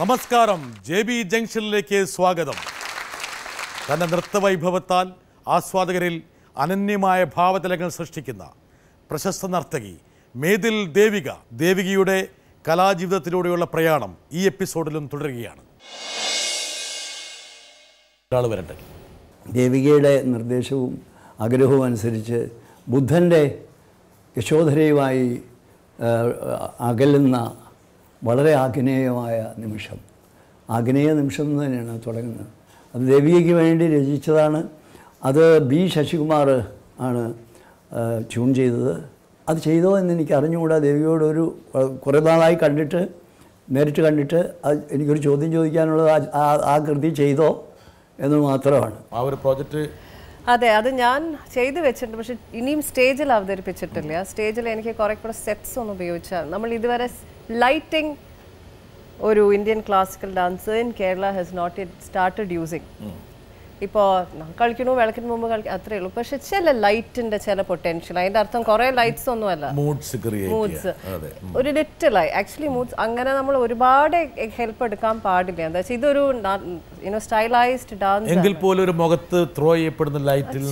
നമസ്കാരം. JB ജംഗ്ഷനിലേക്ക് സ്വാഗതം. തന്റെ നൃത്തവൈഭവത്താൽ ആസ്വാദകരിൽ അനന്യമായ ഭാവതലങ്ങൾ സൃഷ്ടിക്കുന്ന പ്രശസ്ത നർത്തകി മേതിൽ ദേവിക. ദേവികയുടെ കലാജീവിതത്തിലൂടെയുള്ള പ്രയാണം ഈ എപ്പിസോഡിലും തുടരുകയാണ്. ഒരാൾ വരട്ടെ. ദേവികയുടെ നിർദ്ദേശവും ആഗ്രഹവും അനുസരിച്ച് ബുദ്ധൻ്റെ യശോധരയുമായി അകലുന്ന വളരെ ആഗ്നേയമായ നിമിഷം, ആഗ്നേയ നിമിഷം എന്ന് തന്നെയാണ് തുടങ്ങുന്നത്. അത് ദേവികയ്ക്ക് വേണ്ടി രചിച്ചതാണ്. അത് B. ശശികുമാർ ആണ് ട്യൂൺ ചെയ്തത്. അത് ചെയ്തോ എന്ന് എനിക്ക് അറിഞ്ഞുകൂടാ. ദേവികയോടൊരു കുറേ നാളായി നേരിട്ട് കണ്ടിട്ട് എനിക്കൊരു ചോദ്യം ചോദിക്കാനുള്ളത് ആ കൃതി ചെയ്തോ എന്ന് മാത്രമാണ്. ആ ഒരു പ്രോജക്റ്റ് അതെ, അത് ഞാൻ ചെയ്തു വെച്ചിട്ടുണ്ട്. പക്ഷെ ഇനിയും സ്റ്റേജിൽ അവതരിപ്പിച്ചിട്ടില്ല. സ്റ്റേജിൽ എനിക്ക് കുറെ കൂടെ സെറ്റ്സ് ഒന്ന് ഉപയോഗിച്ചാൽ നമ്മൾ ഇതുവരെ ലൈറ്റിംഗ് ഒരു Indian classical dance in Kerala has not yet started using. ഇപ്പോൾ കളിക്കണു, വിളക്കിന് മുമ്പ് കളിക്കും, അത്രേ ഉള്ളൂ. പക്ഷെ ചില ലൈറ്റിന്റെ ചില പൊട്ടൻഷ്യൽ, അതിന്റെ അർത്ഥം കുറെ ലൈറ്റ്സ് ഒന്നുമല്ല, മൂഡ്സ് ഒരു ലിറ്റിലായി ആക്ച്വലി മൂഡ്സ്. അങ്ങനെ നമ്മൾ ഒരുപാട് ഹെൽപ്പ് എടുക്കാൻ പാടില്ല. എന്താ വെച്ചാൽ ഇതൊരു സ്റ്റൈലൈസ്ഡ് ഡാൻസ് എങ്കിൽ പോലും ഒരു മുഖത്ത് ത്രോ ചെയ്യപ്പെടുന്ന ലൈറ്റിൽ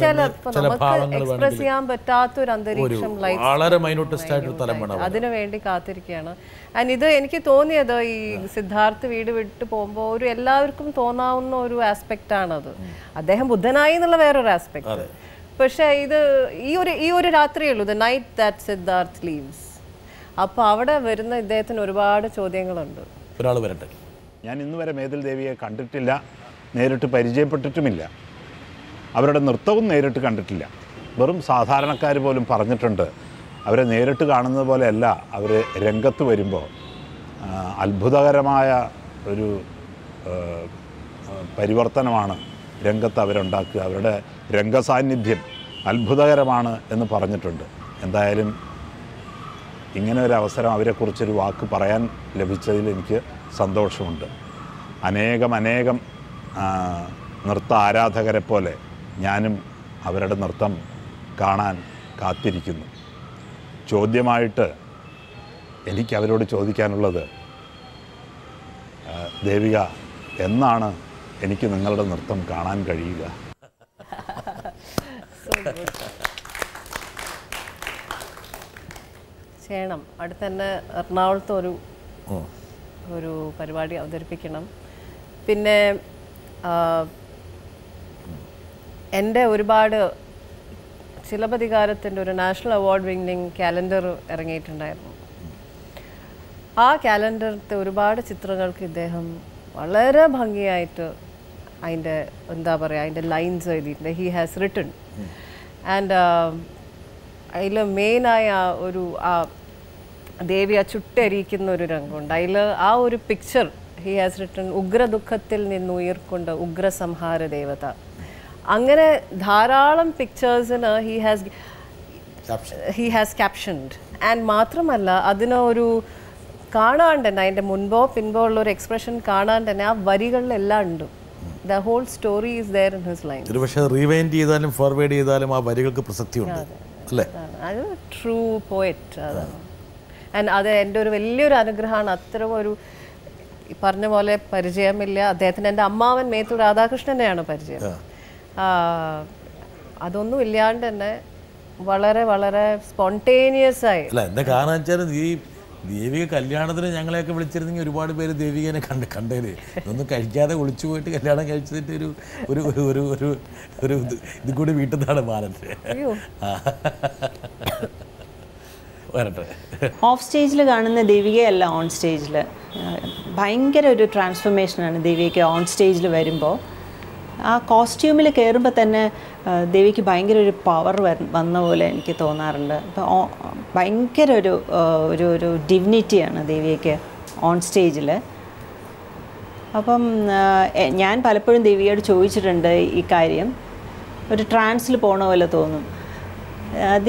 നമുക്ക് എക്സ്പ്രസ് ചെയ്യാൻ പറ്റാത്തൊരു അന്തരീക്ഷം ലൈറ്റ്, അതിനു വേണ്ടി കാത്തിരിക്കുകയാണ്. ആൻഡ് ഇത് എനിക്ക് തോന്നിയത് ഈ സിദ്ധാർത്ഥ് വീട് വിട്ട് പോകുമ്പോൾ ഒരു എല്ലാവർക്കും തോന്നാവുന്ന ഒരു ആസ്പെക്റ്റ് ആണത്. അദ്ദേഹം ബുദ്ധനായി എന്നുള്ള വേറൊരു ആസ്പെക്ട്. പക്ഷെ ഇത് ഈ ഒരു രാത്രിയേ ഉള്ളൂ, the night that Siddharth leaves. അപ്പോൾ അവിടെ വരുന്ന ഇദ്ദേഹത്തിന് ഒരുപാട് ചോദ്യങ്ങളുണ്ട്. ഒരാൾ വരട്ടെ. ഞാൻ ഇന്ന് വരെ മേതിൽ ദേവിയെ കണ്ടിട്ടില്ല, നേരിട്ട് പരിചയപ്പെട്ടിട്ടുമില്ല. അവരുടെ നൃത്തവും നേരിട്ട് കണ്ടിട്ടില്ല. വെറും സാധാരണക്കാർ പോലും പറഞ്ഞിട്ടുണ്ട് അവരെ നേരിട്ട് കാണുന്നത് പോലെയല്ല അവർ രംഗത്ത് വരുമ്പോൾ അത്ഭുതകരമായ ഒരു പരിവർത്തനമാണ് രംഗത്ത് അവരുണ്ടാക്കുക. അവരുടെ രംഗസാന്നിധ്യം അത്ഭുതകരമാണ് എന്ന് പറഞ്ഞിട്ടുണ്ട്. എന്തായാലും ഇങ്ങനെ ഒരു അവസരം അവരെക്കുറിച്ചൊരു വാക്ക് പറയാൻ ലഭിച്ചതിൽ എനിക്ക് സന്തോഷമുണ്ട്. അനേകം നൃത്ത ആരാധകരെ പോലെ ഞാനും അവരുടെ നൃത്തം കാണാൻ കാത്തിരിക്കുന്നു. ചോദ്യമായിട്ട് എനിക്ക് അവരോട് ചോദിക്കാനുള്ളത്, ദേവിക, എന്നാണ് എനിക്ക് നിങ്ങളുടെ നൃത്തം കാണാൻ കഴിയുക? ചെയ്യണം. അടുത്ത തന്നെ എറണാകുളത്ത് ഒരു പരിപാടി അവതരിപ്പിക്കണം. പിന്നെ എൻ്റെ ഒരുപാട് ശിലപതികാരത്തിൻ്റെ ഒരു നാഷണൽ അവാർഡ് വിന്നിങ് കാലണ്ടർ ഇറങ്ങിയിട്ടുണ്ടായിരുന്നു. ആ കാലണ്ടറിലത്തെ ഒരുപാട് ചിത്രങ്ങൾക്ക് ഇദ്ദേഹം വളരെ ഭംഗിയായിട്ട് അതിൻ്റെ അതിൻ്റെ ലൈൻസ് എഴുതിയിട്ടുണ്ട്. He has written. ആൻഡ് അതിൽ മെയിനായ ആ ദേവി ചുട്ടരിക്കുന്ന ഒരു രംഗമുണ്ട്. അതിൽ ആ ഒരു പിക്ചർ ഹി ഹാസ് റിട്ടൺ, ഉഗ്രദുഃഖത്തിൽ നിന്ന് ഉയർക്കൊണ്ട് ഉഗ്രസംഹാര ദേവത. അങ്ങനെ ധാരാളം പിക്ചേഴ്സിന് ഹി ഹാസ് ക്യാപ്ഷൻഡ്. ആൻഡ് മാത്രമല്ല അതിനൊരു കാണാണ്ട് തന്നെ, അതിൻ്റെ മുൻപോ പിൻപോ ഉള്ള ഒരു എക്സ്പ്രഷൻ കാണാണ്ട് തന്നെ ആ വരികളിലെല്ലാം ഉണ്ട്. The whole story is there in his line. പക്ഷേ റീവൈൻഡ് ചെയ്താലും ഫോർവേഡ് ചെയ്താലും ആ വരികൾക്ക് പ്രസക്തിയുണ്ട്. അത് ട്രൂ പോയറ്റ് അതാണ്. ആൻഡ് അത് എൻ്റെ ഒരു വലിയൊരു അനുഗ്രഹമാണ്. അത്തരം ഒരു പറഞ്ഞ പോലെ പരിചയമില്ല അദ്ദേഹത്തിന്. എൻ്റെ അമ്മാവൻ മേത്തൂർ രാധാകൃഷ്ണനെയാണ് പരിചയം. അതൊന്നും ഇല്ലാണ്ട് തന്നെ വളരെ വളരെ സ്പോണ്ടേനിയസ് ആയി. അല്ല, എന്താ കാരണം വെച്ചാൽ ഈ ദേവിക കല്യാണത്തിന് ഞങ്ങളെയൊക്കെ വിളിച്ചിരുന്നെങ്കിൽ ഒരുപാട് പേര് ദേവികനെ കണ്ടേര്. ഇതൊന്നും കഴിക്കാതെ ഒളിച്ചു പോയിട്ട് കല്യാണം കഴിച്ചതിൻ്റെ ഒരു ഇത് കൂടി വീട്ടിൽ നിന്നാണ് മാനത്തെ. വരട്ടെ. ഓഫ് സ്റ്റേജിൽ കാണുന്ന ദേവികയല്ല ഓൺ സ്റ്റേജിൽ. ഭയങ്കര ഒരു ട്രാൻസ്ഫോർമേഷനാണ് ദേവികയ്ക്ക് ഓൺ സ്റ്റേജിൽ വരുമ്പോൾ. ആ കോസ്റ്റ്യൂമിൽ കയറുമ്പോൾ തന്നെ ദേവിക്ക് ഭയങ്കര ഒരു പവർ വന്ന പോലെ എനിക്ക് തോന്നാറുണ്ട്. അപ്പോൾ ഭയങ്കര ഒരു ഡിഗ്നിറ്റിയാണ് ദേവിക്ക് ഓൺ സ്റ്റേജിൽ. അപ്പം ഞാൻ പലപ്പോഴും ദേവിയോട് ചോദിച്ചിട്ടുണ്ട് ഈ കാര്യം. ഒരു ട്രാൻസിൽ പോണ പോലെ തോന്നും.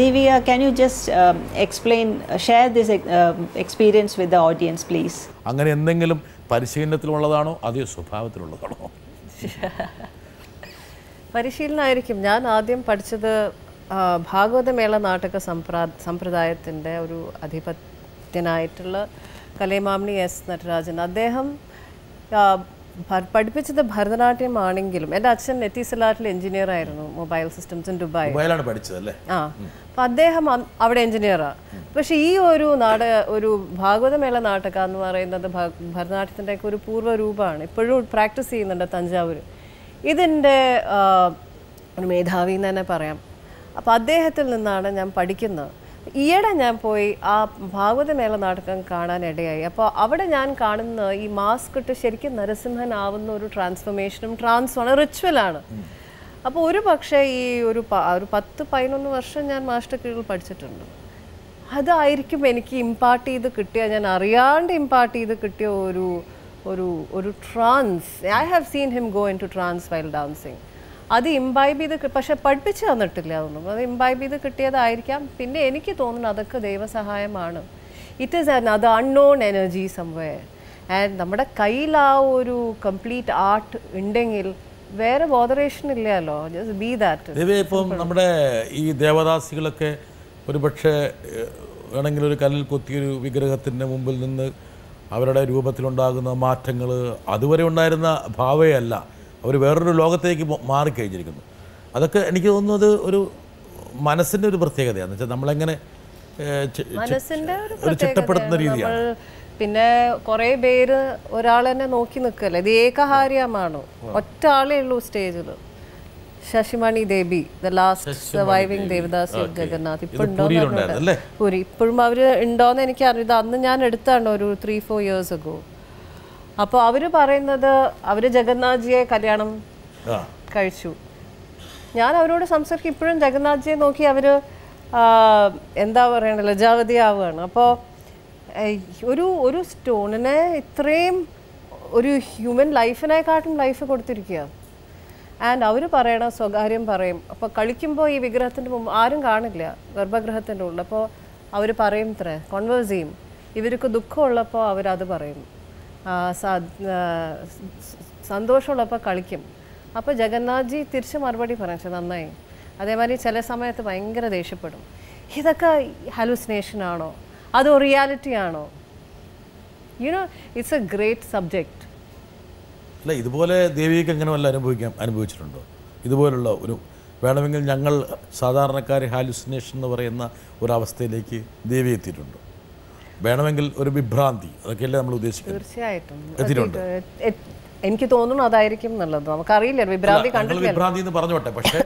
Devika, can you just explain, share this experience with the audience please? അങ്ങനെ എന്തെങ്കിലും പരിശീലനത്തിലുള്ളതാണോ അതോ സ്വഭാവത്തിലുള്ളതാണോ? പരിശീലനമായിരിക്കും. ഞാൻ ആദ്യം പഠിച്ചത് ഭാഗവതമേള നാടക സമ്പ്രദായത്തിൻ്റെ ഒരു അധിപത്യനായിട്ടുള്ള കലൈമാമണി എസ് നടരാജൻ. അദ്ദേഹം പഠിപ്പിച്ചത് ഭരതനാട്യം ആണെങ്കിലും എൻ്റെ അച്ഛൻ എത്തിസലാറ്റിൽ എഞ്ചിനീയർ ആയിരുന്നു, മൊബൈൽ സിസ്റ്റംസ് ഇൻ ദുബായ്. മൊബൈലാണ് പഠിച്ചതല്ലേ? ആ, അപ്പം അദ്ദേഹം അവിടെ എഞ്ചിനീയറാണ്. പക്ഷേ ഈ ഒരു ഒരു ഭാഗവതമേള നാടക എന്ന് പറയുന്നത് ഭരതനാട്യത്തിൻ്റെ ഒക്കെ ഒരു പൂർവ്വ രൂപമാണ്. ഇപ്പോഴും പ്രാക്ടീസ് ചെയ്യുന്നുണ്ട് തഞ്ചാവൂർ. ഇതിൻ്റെ ഒരു മേധാവി എന്ന് തന്നെ പറയാം. അപ്പോൾ അദ്ദേഹത്തിൽ നിന്നാണ് ഞാൻ പഠിക്കുന്നത്. ഈയിടെ ഞാൻ പോയി ആ ഭാഗവതമേള നാടകം കാണാനിടയായി. അപ്പോൾ അവിടെ ഞാൻ കാണുന്ന ഈ മാസ്ക് ഇട്ട് ശരിക്കും നരസിംഹനാവുന്ന ഒരു ട്രാൻസ്ഫോർമേഷനും ട്രാൻസ്ഫോണ് റിച്വലാണ്. അപ്പോൾ ഒരു പക്ഷേ ഈ ഒരു 10-11 വർഷം ഞാൻ മാസ്റ്റർ കീഴിൽ പഠിച്ചിട്ടുണ്ട്. അതായിരിക്കും എനിക്ക് ഇമ്പാർട്ട് ചെയ്ത് കിട്ടിയ, ഞാൻ അറിയാണ്ട് ഇമ്പാർട്ട് ചെയ്ത് കിട്ടിയ ഒരു trance. I have seen him go in to trance while dancing. അത് ഇംബൈബ് ചെയ്ത്, പക്ഷെ പഠിപ്പിച്ച് തന്നിട്ടില്ല അതൊന്നും. അത് ഇംബൈബ് ചെയ്ത് കിട്ടിയതായിരിക്കാം. പിന്നെ എനിക്ക് തോന്നുന്നു അതൊക്കെ ദൈവസഹായമാണ്. ഇറ്റ് ഈസ് അത് അൺനോൺ എനർജി സംവെയർ. ആൻഡ് നമ്മുടെ കയ്യിൽ ആ ഒരു കംപ്ലീറ്റ് ആർട്ട് ഉണ്ടെങ്കിൽ വേറെ ബോധറേഷൻ ഇല്ലല്ലോ. Just be that. ഇപ്പം നമ്മുടെ ഈ ദേവദാസികളൊക്കെ ഒരു പക്ഷേ വേണമെങ്കിൽ ഒരു കല്ലിൽ കൊത്തിയൊരു വിഗ്രഹത്തിൻ്റെ മുമ്പിൽ നിന്ന് അവരുടെ രൂപത്തിലുണ്ടാകുന്ന മാറ്റങ്ങൾ അതുവരെ ഉണ്ടായിരുന്ന ഭാവയല്ല, അവർ വേറൊരു ലോകത്തേക്ക് മാറിക്കഴിഞ്ഞിരിക്കുന്നു. അതൊക്കെ എനിക്ക് തോന്നുന്നത് ഒരു മനസ്സിൻ്റെ ഒരു പ്രത്യേകതയാണ്. വെച്ചാൽ നമ്മളെങ്ങനെ ഒരു ചിട്ടപ്പെടുത്തുന്ന രീതിയാണ്. പിന്നെ കുറേ പേര് ഒരാൾ തന്നെ നോക്കി നിൽക്കല്ലേ, ഇത് ഏകഹാര്യമാണ്, ഒറ്റ ആളേ ഉള്ളൂ സ്റ്റേജിൽ. Sashimani Debi, the last surviving devadasi of Jagannath. ഇപ്പം ഉണ്ടോന്ന് പൂരി ഇപ്പോഴും അവർ ഉണ്ടോയെന്ന് എനിക്കറിയില്ല. അന്ന് ഞാൻ എടുത്താണ് ഒരു 3-4 years ago. അപ്പോൾ അവർ പറയുന്നത് അവർ ജഗന്നാഥ്ജിയെ കല്യാണം കഴിച്ചു. ഞാൻ അവരോട് സംസാരിക്കും, ഇപ്പോഴും ജഗന്നാഥ്ജിയെ നോക്കി അവർ എന്താ പറയണ ലജാവതി ആവുകയാണ്. അപ്പോൾ ഒരു സ്റ്റോണിനെ ഇത്രയും ഒരു ഹ്യൂമൻ ലൈഫിനെക്കാട്ടും ലൈഫ് കൊടുത്തിരിക്കുക. ആൻഡ് അവർ പറയണ സ്വകാര്യം പറയും. അപ്പോൾ കളിക്കുമ്പോൾ ഈ വിഗ്രഹത്തിൻ്റെ മുമ്പ് ആരും കാണില്ല, ഗർഭഗൃഹത്തിൻ്റെ ഉള്ളിൽ. അപ്പോൾ അവർ പറയും, ഇത്ര കോൺവേഴ്സ് ചെയ്യും. ഇവർക്ക് ദുഃഖമുള്ളപ്പോൾ അവരത് പറയും, സന്തോഷമുള്ളപ്പോൾ കളിക്കും. അപ്പോൾ ജഗന്നാഥ്ജി തിരിച്ച് മറുപടി പറയും, നന്നായി. അതേമാതിരി ചില സമയത്ത് ഭയങ്കര ദേഷ്യപ്പെടും. ഇതൊക്കെ ഹലൂസിനേഷൻ ആണോ അതോ റിയാലിറ്റി ആണോ? You know it's A great subject. അല്ല, ഇതുപോലെ ദേവിക്ക് എങ്ങനെ വല്ല അനുഭവിച്ചിട്ടുണ്ടോ? ഇതുപോലുള്ള ഒരു വേണമെങ്കിൽ ഞങ്ങൾ സാധാരണക്കാർ ഹാലുസിനേഷൻ എന്ന് പറയുന്ന ഒരവസ്ഥയിലേക്ക് ദേവി എത്തിയിട്ടുണ്ടോ? വേണമെങ്കിൽ ഒരു വിഭ്രാന്തി, അതൊക്കെയല്ലേ നമ്മൾ ഉദ്ദേശിക്കുന്നത്? തീർച്ചയായിട്ടും എത്തിയിട്ടുണ്ട്. എനിക്ക് തോന്നുന്നു അതായിരിക്കും നല്ലത്. നമുക്കറിയില്ല, വിഭ്രാന്തി കണ്ടിട്ടില്ല. വിഭ്രാന്തി എന്ന് പറഞ്ഞോട്ടെ, പക്ഷേ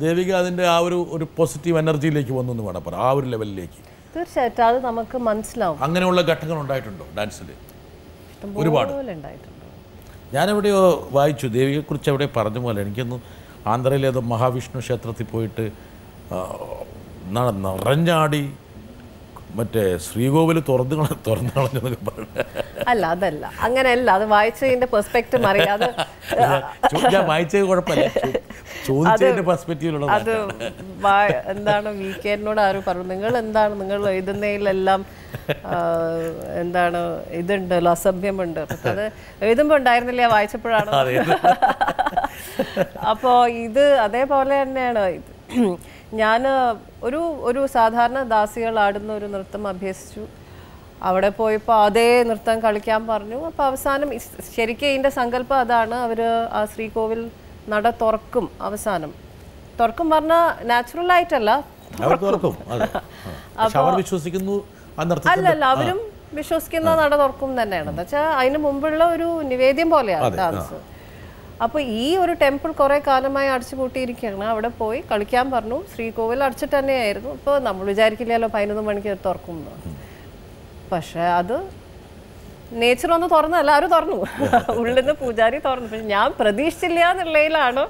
ദേവിക അതിൻ്റെ ആ ഒരു പോസിറ്റീവ് എനർജിയിലേക്ക് വന്നു എന്ന് വേണം പറയാം, ആ ഒരു ലെവലിലേക്ക്. തീർച്ചയായിട്ടും അത് നമുക്ക് മനസ്സിലാവും. അങ്ങനെയുള്ള ഘട്ടങ്ങൾ ഉണ്ടായിട്ടുണ്ടോ ഡാൻസിൽ? ഒരുപാട് ഉണ്ടായിട്ടുണ്ട്. ഞാനെവിടെയോ വായിച്ചു, ദേവിയെക്കുറിച്ച് എവിടെ പറഞ്ഞ പോലെ എനിക്കൊന്ന് ആന്ധ്രയിലേതോ മഹാവിഷ്ണു ക്ഷേത്രത്തിൽ പോയിട്ട് നിറഞ്ഞാടി മറ്റേ ശ്രീകോവിൽ തുറന്നു കളഞ്ഞെന്നൊക്കെ പറഞ്ഞു. അല്ല, അതല്ല, അങ്ങനെയല്ല. അത് വായിച്ചതിന്റെ പെർസ്പെക്റ്റീവ് അറിയാതെ ഞാൻ വായിച്ചത് കുഴപ്പമില്ല, ചോദിച്ചതിന്റെ പെർസ്പെക്റ്റീവിലുള്ള അത് എന്താണ് വീക്കെൻഡിനോട് ആരും പറഞ്ഞു, നിങ്ങൾ എഴുതുന്നതിലെല്ലാം എന്താണ് ഇതുണ്ടല്ലോ, അസഭ്യമുണ്ട്. അത് എഴുതുമ്പോൾ ഉണ്ടായിരുന്നില്ല, വായിച്ചപ്പോഴാണ്. അപ്പോൾ ഇത് അതേപോലെ തന്നെയാണ്. ഞാൻ ഒരു സാധാരണ ദാസികൾ ആടുന്ന ഒരു നൃത്തം അഭ്യസിച്ചു. അവിടെ പോയപ്പോൾ അതേ നൃത്തം കളിക്കാൻ പറഞ്ഞു. അപ്പോൾ അവസാനം ശരിക്കും ഇതിൻ്റെ സങ്കല്പം അതാണ്, അവർ ആ ശ്രീകോവിൽ നട തുറക്കും. അവസാനം തുറക്കും പറഞ്ഞാൽ നാച്ചുറലായിട്ടല്ല, അല്ലല്ല, അവരും വിശ്വസിക്കുന്ന നട തുറക്കും തന്നെയാണ്. എന്താ വെച്ചാൽ അതിന് മുമ്പുള്ള ഒരു നിവേദ്യം പോലെയാണ് ഡാൻസ്. അപ്പോൾ ഈ ഒരു ടെമ്പിൾ കുറേ കാലമായി അടച്ചുപൂട്ടിയിരിക്കുകയാണ്. അവിടെ പോയി കളിക്കാൻ പറഞ്ഞു. ശ്രീകോവിൽ അടച്ചിട്ട് തന്നെയായിരുന്നു. ഇപ്പോൾ നമ്മൾ വിചാരിക്കില്ലല്ലോ 11 മണിക്ക് തുറക്കും. പക്ഷേ അത് നേച്ചർ ഒന്ന് തുറന്നല്ല, ആരും തുറന്നു, ഉള്ളിൽ നിന്ന് പൂജാരി തുറന്നു. പക്ഷെ ഞാൻ പ്രതീക്ഷിച്ചില്ല എന്നുള്ളതിലാണ്.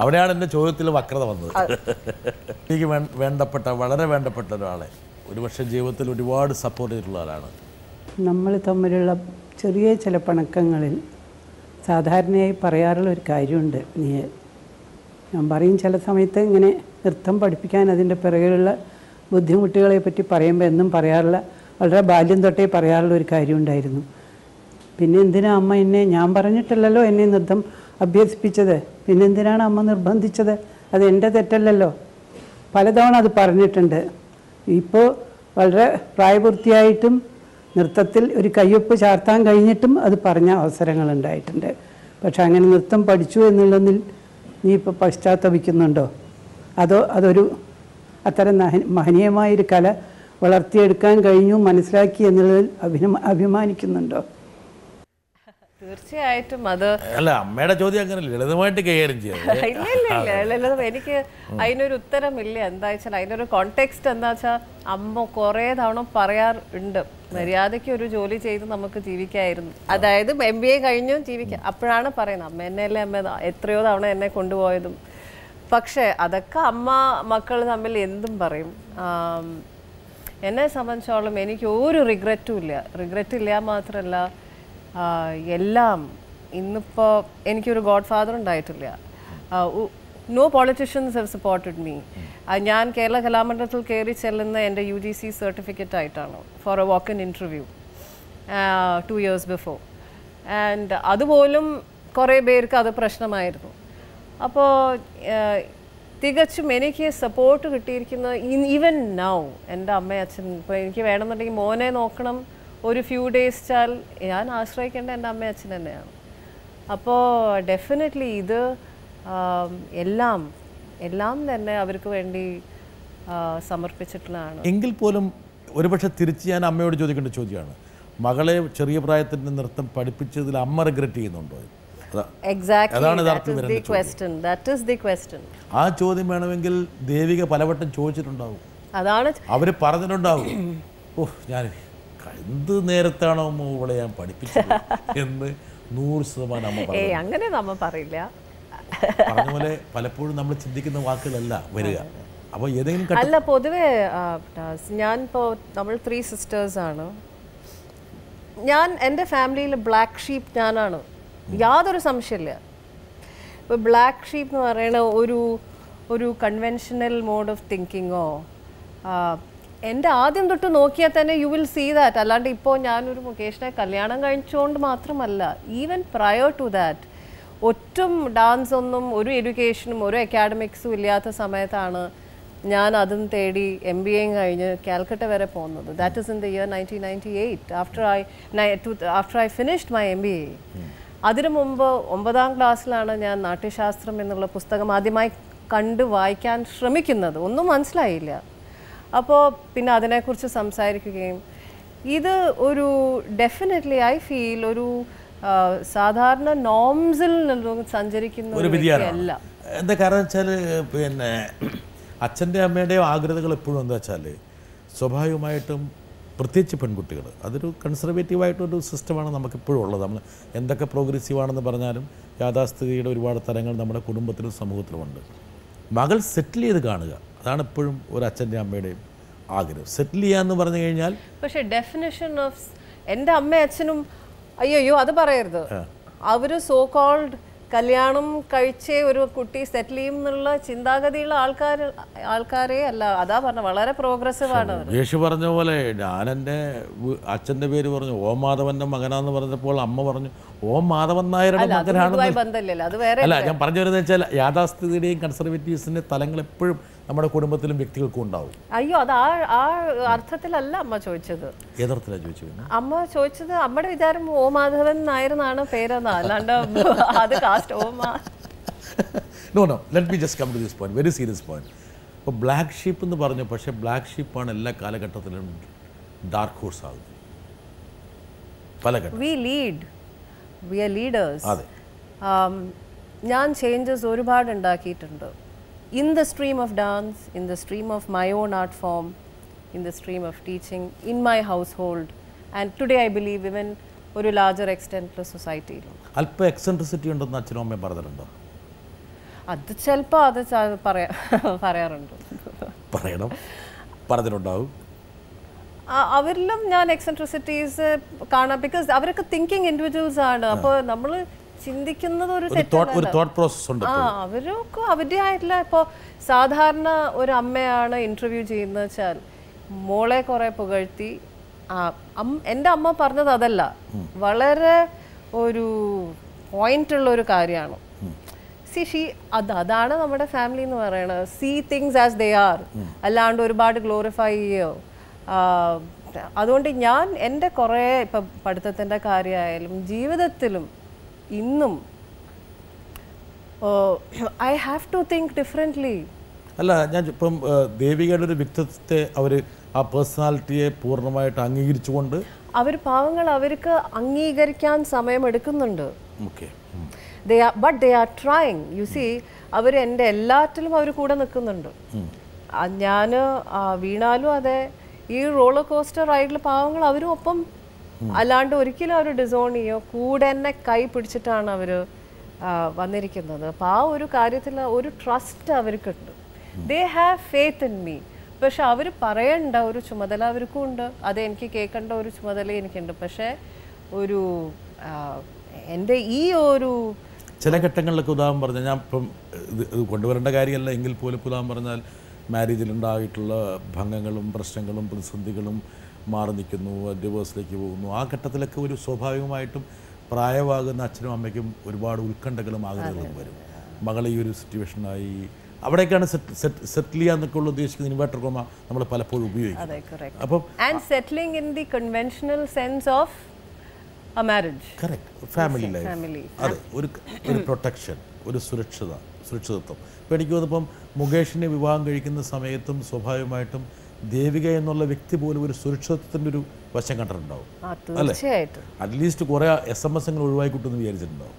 അവിടെയാണ് എൻ്റെ ചോദ്യത്തിൽ വക്രത വന്നത്. എനിക്ക് വളരെ വേണ്ടപ്പെട്ട ഒരാളെ ഒരുപക്ഷെ ജീവിതത്തിൽ ഒരുപാട് സപ്പോർട്ട് ചെയ്തിട്ടുള്ള ആളാണ്. നമ്മൾ തമ്മിലുള്ള ചെറിയ ചില പിണക്കങ്ങളിൽ സാധാരണയായി പറയാറുള്ള ഒരു കാര്യമുണ്ട്. ഞാൻ പറയും, ചില സമയത്ത് ഇങ്ങനെ നൃത്തം പഠിപ്പിക്കാൻ അതിൻ്റെ പിറകിലുള്ള ബുദ്ധിമുട്ടുകളെ പറ്റി പറയുമ്പോൾ എന്നും പറയാറുള്ള, വളരെ ബാല്യം തൊട്ടേ പറയാറുള്ള ഒരു കാര്യമുണ്ടായിരുന്നു. പിന്നെ എന്തിനാ അമ്മ ഞാൻ പറഞ്ഞിട്ടില്ലല്ലോ എന്നെ നൃത്തം അഭ്യസിപ്പിച്ചത്, പിന്നെ എന്തിനാണ് അമ്മ നിർബന്ധിച്ചത്, അത് എൻ്റെ തെറ്റല്ലല്ലോ. പലതവണ അത് പറഞ്ഞിട്ടുണ്ട്. ഇപ്പോൾ വളരെ പ്രായപൂർത്തിയായിട്ടും നൃത്തത്തിൽ ഒരു കയ്യൊപ്പ് ചാർത്താൻ കഴിഞ്ഞിട്ടും അത് പറഞ്ഞ അവസരങ്ങളുണ്ടായിട്ടുണ്ട്. പക്ഷെ അങ്ങനെ നൃത്തം പഠിച്ചു എന്നുള്ളതിൽ നീ ഇപ്പോൾ പശ്ചാത്തപിക്കുന്നുണ്ടോ? അതൊരു അത്തരം മഹനീയമായൊരു കല വളർത്തിയെടുക്കാൻ കഴിഞ്ഞു മനസ്സിലാക്കി എന്നുള്ളതിൽ അഭിമാനിക്കുന്നുണ്ടോ? തീർച്ചയായിട്ടും. അത് അല്ല, അമ്മയുടെ ചോദ്യം അങ്ങനെ ലളിതമായിട്ട് കൈകാര്യം ചെയ്യാം. ഇല്ല, എനിക്ക് അതിനൊരു ഉത്തരമില്ല. എന്താ വെച്ചാൽ അതിനൊരു കോണ്ടെക്സ്റ്റ് എന്താ വെച്ചാൽ അമ്മ കുറേ തവണ പറയാറുണ്ട്, മര്യാദയ്ക്ക് ഒരു ജോലി ചെയ്ത് നമുക്ക് ജീവിക്കായിരുന്നു, അതായത് MBA കഴിഞ്ഞു ജീവിക്കാം. അപ്പോഴാണ് പറയുന്നത് അമ്മ എന്നെയല്ലേ അമ്മ എത്രയോ തവണ എന്നെ കൊണ്ടുപോയതും. പക്ഷേ അതൊക്കെ അമ്മ മക്കൾ തമ്മിൽ എന്തും പറയും. എന്നെ സംബന്ധിച്ചോളം എനിക്ക് ഒരു റിഗ്രറ്റും ഇല്ല മാത്രമല്ല എല്ലാം ഇന്നിപ്പോൾ എനിക്കൊരു ഗോഡ് ഫാദർ ഉണ്ടായിട്ടില്ല. No politicians have supported me. ഞാൻ കേരള കലാമണ്ഡലത്തിൽ കയറി ചെല്ലുന്ന എൻ്റെ UGC സർട്ടിഫിക്കറ്റ് ആയിട്ടാണ് for a walk in interview 2 years before. And അതുപോലും കുറേ പേർക്ക് അത് പ്രശ്നമായിരുന്നു. അപ്പോൾ തികച്ചും എനിക്ക് സപ്പോർട്ട് കിട്ടിയിരിക്കുന്നത് ഈവൻ നൗ എൻ്റെ അമ്മയും അച്ഛനും. ഇപ്പോൾ എനിക്ക് വേണമെന്നുണ്ടെങ്കിൽ മോനെ നോക്കണം ഒരു ഫ്യൂ ഡേയ്സ് ചാൽ ഞാൻ ആശ്രയിക്കേണ്ട എൻ്റെ അമ്മയും അച്ഛൻ തന്നെയാണ്. അപ്പോൾ ഡെഫിനറ്റ്ലി ഇത് എല്ലാം തന്നെ അവർക്ക് വേണ്ടി സമർപ്പിച്ചിട്ടുള്ളതാണ്. എങ്കിൽ പോലും ഒരുപക്ഷെ തിരിച്ച് ഞാൻ അമ്മയോട് ചോദിക്കേണ്ട ചോദ്യമാണ്, മകളെ ചെറിയ പ്രായത്തിൽ നിന്ന് നൃത്തം പഠിപ്പിച്ചതിൽ അമ്മ റിഗ്രറ്റ് ചെയ്യുന്നുണ്ടോ? ആ ചോദ്യം വേണമെങ്കിൽ ദേവിക പലവട്ടം ചോദിച്ചിട്ടുണ്ടാവും, അവർ പറഞ്ഞിട്ടുണ്ടാവും, ഓഹ് ഞാൻ എന്ത് നേരത്താണോ ഇവളെ ഞാൻ പഠിപ്പിച്ചത് എന്ന് 100% അമ്മ പറഞ്ഞു. അങ്ങനെ നമ്മ പറയില്ല. പറഞ്ഞ പോലെ പലപ്പോഴും നമ്മൾ ചിന്തിക്കുന്ന വാക്കുകളല്ല വരിക. അപ്പോൾ ഏതെങ്കിലും അല്ല, പൊതുവേ ഞാനിപ്പോൾ നമ്മൾ 3 sisters ആണ്. എൻ്റെ ഫാമിലിയിൽ ബ്ലാക്ക് ഷീപ്പ് ഞാനാണ്, യാതൊരു സംശയമില്ല. ഇപ്പോൾ ബ്ലാക്ക് ഷീപ്പ് എന്ന് പറയുന്ന ഒരു കൺവെൻഷണൽ മോഡ് ഓഫ് തിങ്കിങ്ങോ എൻ്റെ ആദ്യം തൊട്ട് നോക്കിയാൽ തന്നെ യു വിൽ സീ ദാറ്റ്. അല്ലാണ്ട് ഇപ്പോൾ ഞാനൊരു മുകേഷിനെ കല്യാണം കഴിച്ചുകൊണ്ട് മാത്രമല്ല, ഈവൻ പ്രയർ ടു ദാറ്റ് ഒട്ടും ഡാൻസ് ഒന്നും ഒരു എഡ്യൂക്കേഷനും ഒരു അക്കാഡമിക്സും ഇല്ലാത്ത സമയത്താണ് ഞാൻ അതും തേടി MBA കഴിഞ്ഞ് കാൽക്കട്ട വരെ പോകുന്നത്. That is in the year 1998 after I finished my MBA. അതിനു മുമ്പ് 9ാം ക്ലാസ്സിലാണ് ഞാൻ നാട്യശാസ്ത്രം എന്നുള്ള പുസ്തകം ആദ്യമായി കണ്ട് വായിക്കാൻ ശ്രമിക്കുന്നത്. ഒന്നും മനസ്സിലായില്ല. അപ്പോൾ പിന്നെ അതിനെക്കുറിച്ച് സംസാരിക്കുകയും ഇത് ഒരു ഡെഫിനറ്റ്ലി ഐ ഫീൽ ഒരു സാധാരണ നോംസിൽ നിന്നും സഞ്ചരിക്കുന്ന ഒരു വ്യക്തിയല്ല. എന്താ കാരണം വെച്ചാൽ പിന്നെ അച്ഛൻ്റെ അമ്മയുടെയും ആഗ്രഹങ്ങൾ എപ്പോഴും എന്താ വെച്ചാൽ സ്വാഭാവികമായിട്ടും പ്രത്യേകിച്ച് പെൺകുട്ടികൾ അതൊരു കൺസർവേറ്റീവായിട്ടൊരു സിസ്റ്റമാണ് നമുക്കിപ്പോഴും ഉള്ളത്. നമ്മൾ എന്തൊക്കെ പ്രോഗ്രസീവാണെന്ന് പറഞ്ഞാലും യാഥാസ്ഥിതിയുടെ ഒരുപാട് തരങ്ങൾ നമ്മുടെ കുടുംബത്തിലും സമൂഹത്തിലുമുണ്ട്. മകൾ സെറ്റിൽ ചെയ്ത് കാണുക, അതാണ് എപ്പോഴും ഒരു അച്ഛൻ്റെ അമ്മയുടെയും ആഗ്രഹം. സെറ്റിൽ ചെയ്യാന്ന് പറഞ്ഞു കഴിഞ്ഞാൽ പക്ഷേ ഡെഫിനിഷൻ ഓഫ് എൻ്റെ അമ്മയും അച്ഛനും അയ്യോ അത് പറയരുത്, അവർ സോ കോൾഡ് കല്യാണം കഴിച്ചേ ഒരു കുട്ടി സെറ്റിൽ ചെയ്യും എന്നുള്ള ചിന്താഗതിയുള്ള ആൾക്കാരെ അല്ല. അതാ പറഞ്ഞ വളരെ പ്രോഗ്രസീവ് ആണ്. യേശു പറഞ്ഞ പോലെ ഞാൻ എൻ്റെ അച്ഛൻ്റെ പേര് പറഞ്ഞു ഓം മാധവൻ്റെ മകനാന്ന് പറഞ്ഞപ്പോൾ അമ്മ പറഞ്ഞു ഓം മാധവൻ നായരുടെ മകനാണ്. അല്ല, ഞാൻ പറഞ്ഞു വരുന്നത് വെച്ചാൽ യാഥാസ്ഥിതിയുടെയും കൺസർവേറ്റീവ്സിൻ്റെ തലങ്ങൾ എപ്പോഴും നമ്മുടെ കുടുംബത്തിലും വ്യക്തികൾക്കും ഉണ്ടാവും. അയ്യോ, അത് ആ അർത്ഥത്തിലല്ല അമ്മ ചോദിച്ചത്. ഏതർത്ഥത്തിലാണ് ചോദിച്ചത്? അമ്മ ചോദിച്ചത് അമ്മയുടെ വിചാരം ഓ മാധവൻ നായർ എന്നാണ് പേരെന്നാ, അല്ലാണ്ട് അത് കാസ്റ്റ് ഓമാ. No let me just come to this point, very serious point. ഇപ്പോൾ ബ്ലാക്ക് ഷീപ്പ് എന്ന് പറഞ്ഞു, പക്ഷേ ബ്ലാക്ക് ഷീപ്പാണ് എല്ലാ കാലഘട്ടത്തിലും ഡാർക്ക് ഹോഴ്സ് ആകുന്നത്. പല ഘട്ടം വി ആർ ലീഡേഴ്സ്. അതെ, ഞാൻ ചേഞ്ചസ് ഒരുപാട് ഉണ്ടാക്കിയിട്ടുണ്ട്. In the stream of dance, in the stream of my own art form, in the stream of teaching, in my household, and today I believe even ഒരു larger extent society-ലും അല്പം eccentricity ഉണ്ടെന്ന് അച്ഛനും അമ്മയും പറഞ്ഞിട്ടുണ്ടോ? അത് ചിലപ്പോൾ അത് പറയാറുണ്ട്. പറഞ്ഞിട്ടുണ്ടാവും. അവരിലും ഞാൻ എക്സെൻട്രിസിറ്റീസ് കാണാം. ബിക്കോസ് അവരൊക്കെ തിങ്കിങ് ഇൻഡിവിജ്വൽസ് ആണ്. അപ്പോൾ നമ്മൾ ചിന്തിക്കുന്നത് ഒരു അവരൊക്കെ അവരുടെ ആയിട്ടില്ല. ഇപ്പോൾ സാധാരണ ഒരു അമ്മയാണ് ഇൻ്റർവ്യൂ ചെയ്യുന്നത് വെച്ചാൽ മോളെ കുറേ പുകഴ്ത്തി. എൻ്റെ അമ്മ പറഞ്ഞത് അതല്ല, വളരെ ഒരു പോയിന്റുള്ള ഒരു കാര്യമാണ്. അതാണ് നമ്മുടെ ഫാമിലി എന്ന് പറയുന്നത്. See things as they are, അല്ലാണ്ട് ഒരുപാട് ഗ്ലോറിഫൈ ചെയ്യോ അതുകൊണ്ട് ഞാൻ എൻ്റെ കുറേ ഇപ്പം പഠിത്തത്തിൻ്റെ കാര്യമായാലും ജീവിതത്തിലും ഇന്നും I have to think differently. അല്ല, ഞാൻ ഇപ്പം ദേവികയുടെ ഒരു വ്യക്തിത്വത്തെ അവർ ആ പേഴ്സണാലിറ്റിയെ പൂർണ്ണമായിട്ട് അംഗീകരിച്ചുകൊണ്ട് അവർ പാവങ്ങൾ അവർക്ക് അംഗീകരിക്കാൻ സമയമെടുക്കുന്നുണ്ട്. Okay, but they are trying. You see, അവർ എൻ്റെ എല്ലാറ്റിലും അവർ കൂടെ നിൽക്കുന്നുണ്ട്. ഞാൻ വീണാലും അതെ, ഈ റോളർ കോസ്റ്റർ റൈഡിൽ പാവങ്ങൾ അവരും ഒപ്പം, അല്ലാണ്ട് ഒരിക്കലും അവർ ഡിസോൺ ചെയ്യോ, കൂടെ എന്നെ കൈ പിടിച്ചിട്ടാണ് അവർ വന്നിരിക്കുന്നത്. അപ്പോൾ ആ ഒരു കാര്യത്തിൽ ഒരു ട്രസ്റ്റ് അവർക്കുണ്ട്. They have faith in me. പക്ഷെ അവർ പറയേണ്ട ഒരു ചുമതല അവർക്കും ഉണ്ട്, അത് എനിക്ക് കേൾക്കേണ്ട ഒരു ചുമതല എനിക്കുണ്ട്. പക്ഷേ ഒരു എൻ്റെ ഈ ഒരു ചില ഘട്ടങ്ങളിലൊക്കെ ഉദാഹരണം പറഞ്ഞാൽ, ഞാൻ ഇപ്പം ഇത് കൊണ്ടുവരേണ്ട കാര്യമല്ല എങ്കിൽ പോലും ഉദാഹരണം പറഞ്ഞാൽ മാരേജിലുണ്ടായിട്ടുള്ള ഭംഗങ്ങളും പ്രശ്നങ്ങളും പ്രതിസന്ധികളും മാറി നിൽക്കുന്നു, ഡിവോഴ്സിലേക്ക് പോകുന്നു. ആ ഘട്ടത്തിലൊക്കെ ഒരു സ്വാഭാവികമായിട്ടും പ്രായമാകുന്ന അച്ഛനും അമ്മയ്ക്കും ഒരുപാട് ഉത്കണ്ഠകളും ആഗ്രഹങ്ങളും വരും. മകൾ ഈ ഒരു സിറ്റുവേഷനായി അവിടേക്കാണ് സെറ്റിൽ ചെയ്യാന്നൊക്കെ ഉള്ള ഉദ്ദേശിക്കുന്ന ഇൻവേർട്ടർ കോമ നമ്മൾ പലപ്പോഴും ഉപയോഗിക്കും. അപ്പം settling in the conventional sense of a marriage. Correct. Family life. അതെ, ഒരു പ്രൊട്ടക്ഷൻ, ഒരു സുരക്ഷിതത്വം. ഇപ്പോൾ എനിക്ക് തോന്നുന്നിപ്പം മുകേഷിനെ വിവാഹം കഴിക്കുന്ന സമയത്തും സ്വാഭാവികമായിട്ടും ദേവിക എന്നുള്ള വ്യക്തി പോലും ഒരു സുരക്ഷിതത്വത്തിൻ്റെ ഒരു വശം കണ്ടിട്ടുണ്ടാവും അല്ലേ? അറ്റ്ലീസ്റ്റ് കുറേ SMS ഒഴിവായി കിട്ടുമെന്ന് വിചാരിച്ചിട്ടുണ്ടാവും.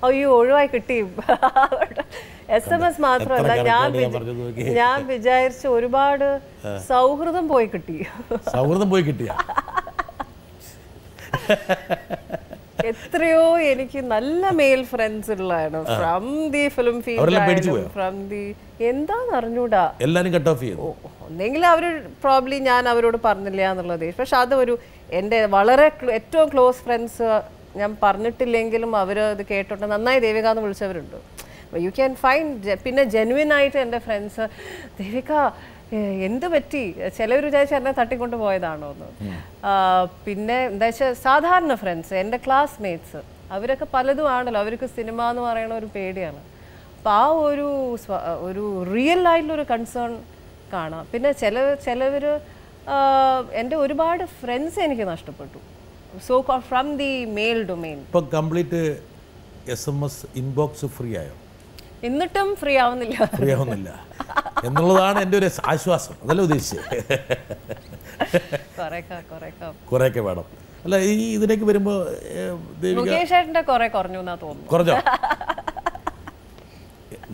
അയ്യോ, ഒഴിവായി കിട്ടി. SMS മാത്രമല്ല, ഞാൻ വിചാരിച്ച ഒരുപാട് സൗഹൃദം പോയി കിട്ടിയ എത്രയോ എനിക്ക് നല്ല മെയിൽ ഫ്രണ്ട്സ് ഉള്ളതാണ്. From the film field, from the എന്താന്ന് അറിഞ്ഞൂടാ, എല്ലാരും കട്ട് ഓഫ് ചെയ്തു. ഒന്നെങ്കിലും അവർ പ്രോബ്ലി ഞാൻ അവരോട് പറഞ്ഞില്ല എന്നുള്ളത്. പക്ഷെ അതൊരു എൻ്റെ വളരെ ഏറ്റവും ക്ലോസ് ഫ്രണ്ട്സ് ഞാൻ പറഞ്ഞിട്ടില്ലെങ്കിലും അവർ ഇത് കേട്ടോണ്ട് നന്നായി ദേവിക എന്ന് വിളിച്ചവരുണ്ട്. You can find. പിന്നെ ജെന്വിൻ ആയിട്ട് എൻ്റെ ഫ്രണ്ട്സ്, ദേവിക എന്ത് പറ്റി, ചിലവർ വിചാരിച്ച് എന്നെ തട്ടിക്കൊണ്ട് പോയതാണോ എന്ന്. പിന്നെ എന്താ വെച്ചാൽ സാധാരണ ഫ്രണ്ട്സ്, എൻ്റെ ക്ലാസ്മേറ്റ്സ്, അവരൊക്കെ പലതും ആണല്ലോ, അവർക്ക് സിനിമ എന്ന് പറയുന്ന ഒരു പേടിയാണ്. അപ്പോൾ ആ ഒരു റിയൽ ആയിട്ടുള്ളൊരു കൺസേൺ കാണാം. പിന്നെ ചിലവർ എൻ്റെ ഒരുപാട് ഫ്രണ്ട്സ് എനിക്ക് നഷ്ടപ്പെട്ടു, so from the mail domain. ഇപ്പോൾ കംപ്ലീറ്റ് SMS ഇൻബോക്സ് ഫ്രീ ആയോ? എന്നിട്ടും ഫ്രീ ആവുന്നില്ല എന്നുള്ളതാണ് എൻ്റെ ഒരു ആശ്വാസം. അതല്ല ഉദ്ദേശിച്ചത്, കുറേയൊക്കെ വേണം. അല്ല, ഈ ഇതിലേക്ക് വരുമ്പോൾ കുറഞ്ഞോ?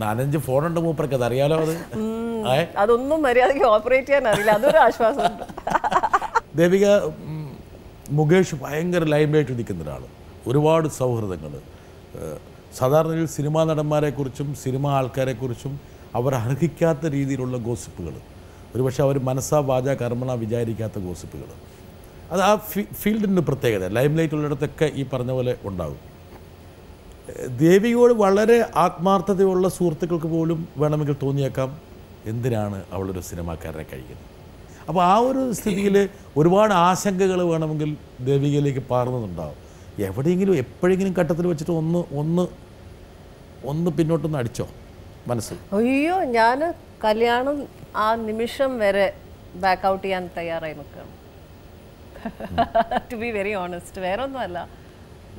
4-5 ഫോണുണ്ട് മൂപ്പർക്ക്, അത് അറിയാലോ. അതൊന്നും മര്യാദയ്ക്ക് ഓപ്പറേറ്റ് ചെയ്യാൻ അറിയില്ല, അതൊരു ആശ്വാസം. ദേവിക, മുകേഷ് ഭയങ്കര ലൈംലൈറ്റ് നിൽക്കുന്ന ഒരാൾ, ഒരുപാട് സൗഹൃദങ്ങൾ. സാധാരണ സിനിമാ നടന്മാരെക്കുറിച്ചും സിനിമാ ആൾക്കാരെക്കുറിച്ചും അവർ അർഹിക്കാത്ത രീതിയിലുള്ള ഗോസിപ്പുകൾ, ഒരുപക്ഷെ അവർ മനസ്സാ വാച കർമ്മണ വിചാരിക്കാത്ത ഗോസിപ്പുകൾ, അത് ആ ഫീൽഡിൻ്റെ പ്രത്യേകത. ലൈംലൈറ്റ് ഉള്ളിടത്തൊക്കെ ഈ പറഞ്ഞ പോലെ ഉണ്ടാകും. ദേവികയോട് വളരെ ആത്മാർത്ഥതയുള്ള സുഹൃത്തുക്കൾക്ക് പോലും വേണമെങ്കിൽ തോന്നിയേക്കാം, എന്തിനാണ് അവളൊരു സിനിമാക്കാരനെ കഴിയുന്നത്. അപ്പോൾ ആ ഒരു സ്ഥിതിയിൽ ഒരുപാട് ആശങ്കകൾ വേണമെങ്കിൽ ദേവികയിലേക്ക് പാർന്നുണ്ടാവും. എവിടെയെങ്കിലും എപ്പോഴെങ്കിലും ഘട്ടത്തിൽ വെച്ചിട്ട് ഒന്ന് പിന്നോട്ടൊന്ന് അടിച്ചോ മനസ്സ്? അയ്യോ, ഞാൻ കല്യാണം ആ നിമിഷം വരെ ബാക്ക് ഔട്ട് ചെയ്യാൻ തയ്യാറായി നിൽക്കുകയാണ്, ടു ബി വെരി ഓണസ്റ്റ്. വേറെ ഒന്നുമല്ല,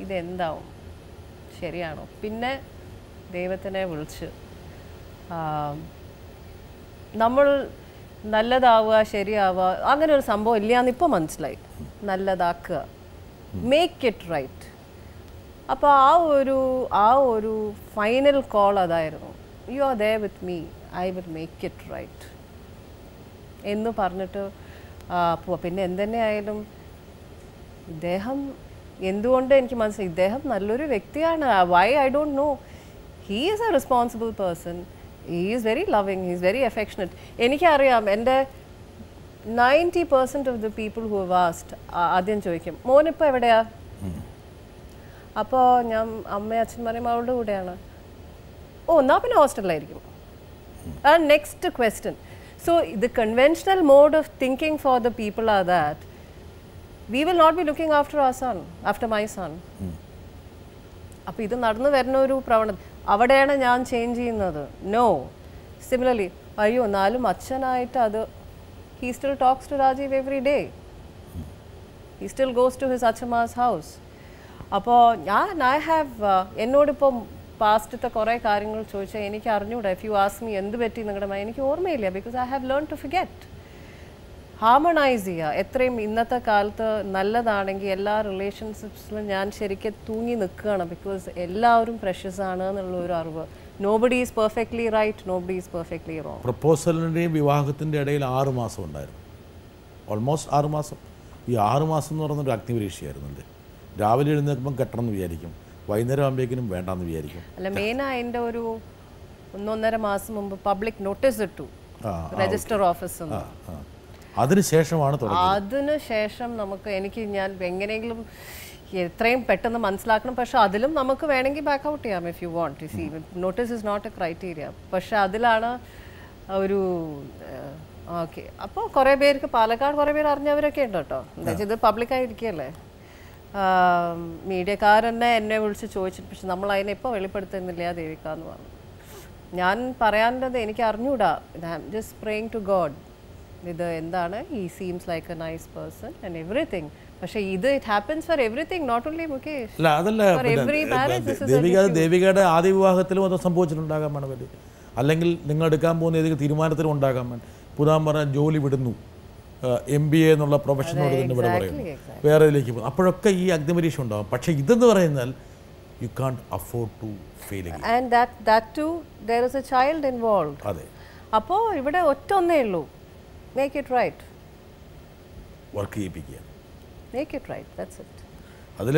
ഇതെന്താവും, ശരിയാണോ? പിന്നെ ദൈവത്തിനെ വിളിച്ച് നമ്മൾ നല്ലതാവുക ശരിയാവുക അങ്ങനെ ഒരു സംഭവം ഇല്ലയെന്ന് ഇപ്പോൾ മനസ്സിലായി. നല്ലതാക്കുക, മേക്ക് ഇറ്റ് റൈറ്റ്. അപ്പോൾ ആ ഒരു ഫൈനൽ കോൾ അതായിരുന്നു, you are there with me, I will make it right എന്ന് പറഞ്ഞിട്ട് പോവാം. പിന്നെ എന്തെന്നെ ആയാലും ഇദ്ദേഹം എന്തുകൊണ്ട് എനിക്ക് മനസ്സിലായി, ഇദ്ദേഹം നല്ലൊരു വ്യക്തിയാണ്. Why I don't know. He is a responsible person, he is very loving, he is very affectionate. എനിക്കറിയാം, എൻ്റെ 90% of the people who have asked ആദ്യം ചോദിക്കും, മോനിപ്പോൾ എവിടെയാ? അപ്പോൾ ഞാൻ അമ്മയും അച്ഛൻ പറയും അവളുടെ കൂടെയാണ്. ഓ, എന്നാൽ പിന്നെ ഹോസ്റ്റലിലായിരിക്കും. Next question. So the conventional mode of thinking for the people are that we will not be looking after our son, after my son. അപ്പോൾ ഇത് നടന്നു വരുന്ന ഒരു പ്രവണത, അവിടെയാണ് ഞാൻ ചേഞ്ച് ചെയ്യുന്നത്. നോ, സിമിലർലി, അയ്യോ എന്നാലും അച്ഛനായിട്ട് അത് he still talks to Rajiv every day. He still goes to his Achama's house. അപ്പോൾ I have എന്നോടിപ്പം പാസ്റ്റത്തെ കുറേ കാര്യങ്ങൾ ചോദിച്ചാൽ എനിക്ക് അറിഞ്ഞൂടാ. ഇഫ് യു ആസ്ക് മീ എന്ത് പറ്റി നിങ്ങളുടെ എനിക്ക് ഓർമ്മയില്ല. Because I have learn to fidget. Harmonise ചെയ്യുക. എത്രയും ഇന്നത്തെ കാലത്ത് നല്ലതാണെങ്കിൽ എല്ലാ റിലേഷൻഷിപ്സിലും ഞാൻ ശരിക്കും തൂങ്ങി നിൽക്കുകയാണ്. ബിക്കോസ് എല്ലാവരും പ്രഷ്യസ് ആണ് എന്നുള്ള ഒരു അറിവ്. Nobody is perfectly right, nobody is perfectly wrong. പ്രപ്പോസലിൻ്റെയും വിവാഹത്തിൻ്റെ ഇടയിൽ 6 മാസം ഉണ്ടായിരുന്നു. ഓൾമോസ്റ്റ് 6 മാസം. ഈ 6 മാസം എന്ന് പറയുന്നൊരു അഗ്നിപരീക്ഷയായിരുന്നു. അല്ലേ, രാവിലെ എഴുന്നേൽക്കുമ്പം കെട്ടണം എന്ന് വിചാരിക്കും, വൈകുന്നേരം ആകുമ്പോഴേക്കും വേണ്ടാന്ന് വിചാരിക്കും. അല്ല, മെയിനായി എൻ്റെ ഒരു 1.5 മാസം മുമ്പ് പബ്ലിക് നോട്ടീസ് ഇട്ടു രജിസ്റ്റർ ഓഫീസിൽ നിന്ന്. അതിനുശേഷമാണ് അതിനുശേഷം ഞാൻ എങ്ങനെയെങ്കിലും എത്രയും പെട്ടെന്ന് മനസ്സിലാക്കണം. പക്ഷെ അതിലും നമുക്ക് വേണമെങ്കിൽ ബാക്ക് ഔട്ട് ചെയ്യാം if you want to see. Notice is not a criteria. പക്ഷെ അതിലാണ് ഒരു ഓക്കെ. അപ്പോൾ കുറേ പേർക്ക് പാലക്കാട് കുറേ പേര് അറിഞ്ഞവരൊക്കെ ഉണ്ട് കേട്ടോ. എന്താ വെച്ചാൽ ഇത് പബ്ലിക്കായിരിക്കുകയല്ലേ. മീഡിയക്കാരെന്നെ എന്നെ വിളിച്ച് ചോദിച്ചിട്ട് പക്ഷെ നമ്മൾ അതിനെ ഇപ്പോൾ വെളിപ്പെടുത്തുന്നില്ല ദേവിക എന്ന് പറഞ്ഞു. ഞാൻ പറയാനുള്ളത് എനിക്ക് അറിഞ്ഞൂടാ. I am just praying to God. ഇത് എന്താണ്, he seems like a nice person and everything. പക്ഷേ ഇത് it happens for everything, not only Mukesh. അല്ല, അതല്ല ദേവികയുടെ ആദ്യ വിവാഹത്തിലും അത് സംഭവിച്ചിട്ടുണ്ടാകാൻ വേണമെങ്കിൽ, അല്ലെങ്കിൽ നിങ്ങൾ എടുക്കാൻ പോകുന്ന ഏതെങ്കിലും തീരുമാനത്തിലും ഉണ്ടാകാൻ വേണം. പുതാൻ പറഞ്ഞ ജോലി വിടുന്നു, MBA എന്നുള്ള പ്രൊഫഷനോട് തന്നെ ഇവിടെ പറയുന്നു, വേറെ ഇതിലേക്ക് പോകുന്നു. അപ്പോഴൊക്കെ ഈ അഗ്നിപരീക്ഷ ഉണ്ടാകും. പക്ഷേ ഇതെന്ന് പറയുന്നാൽ you can't afford to fail. And that too there is a child involved. അതെ. അപ്പോൾ ഇവിടെ ഒറ്റൊന്നേ ഉള്ളൂ, മേക്ക് ഇറ്റ് റൈറ്റ്. വർക്ക് ചെയ്യിപ്പിക്കുക, make it right, that's it. അതിൽ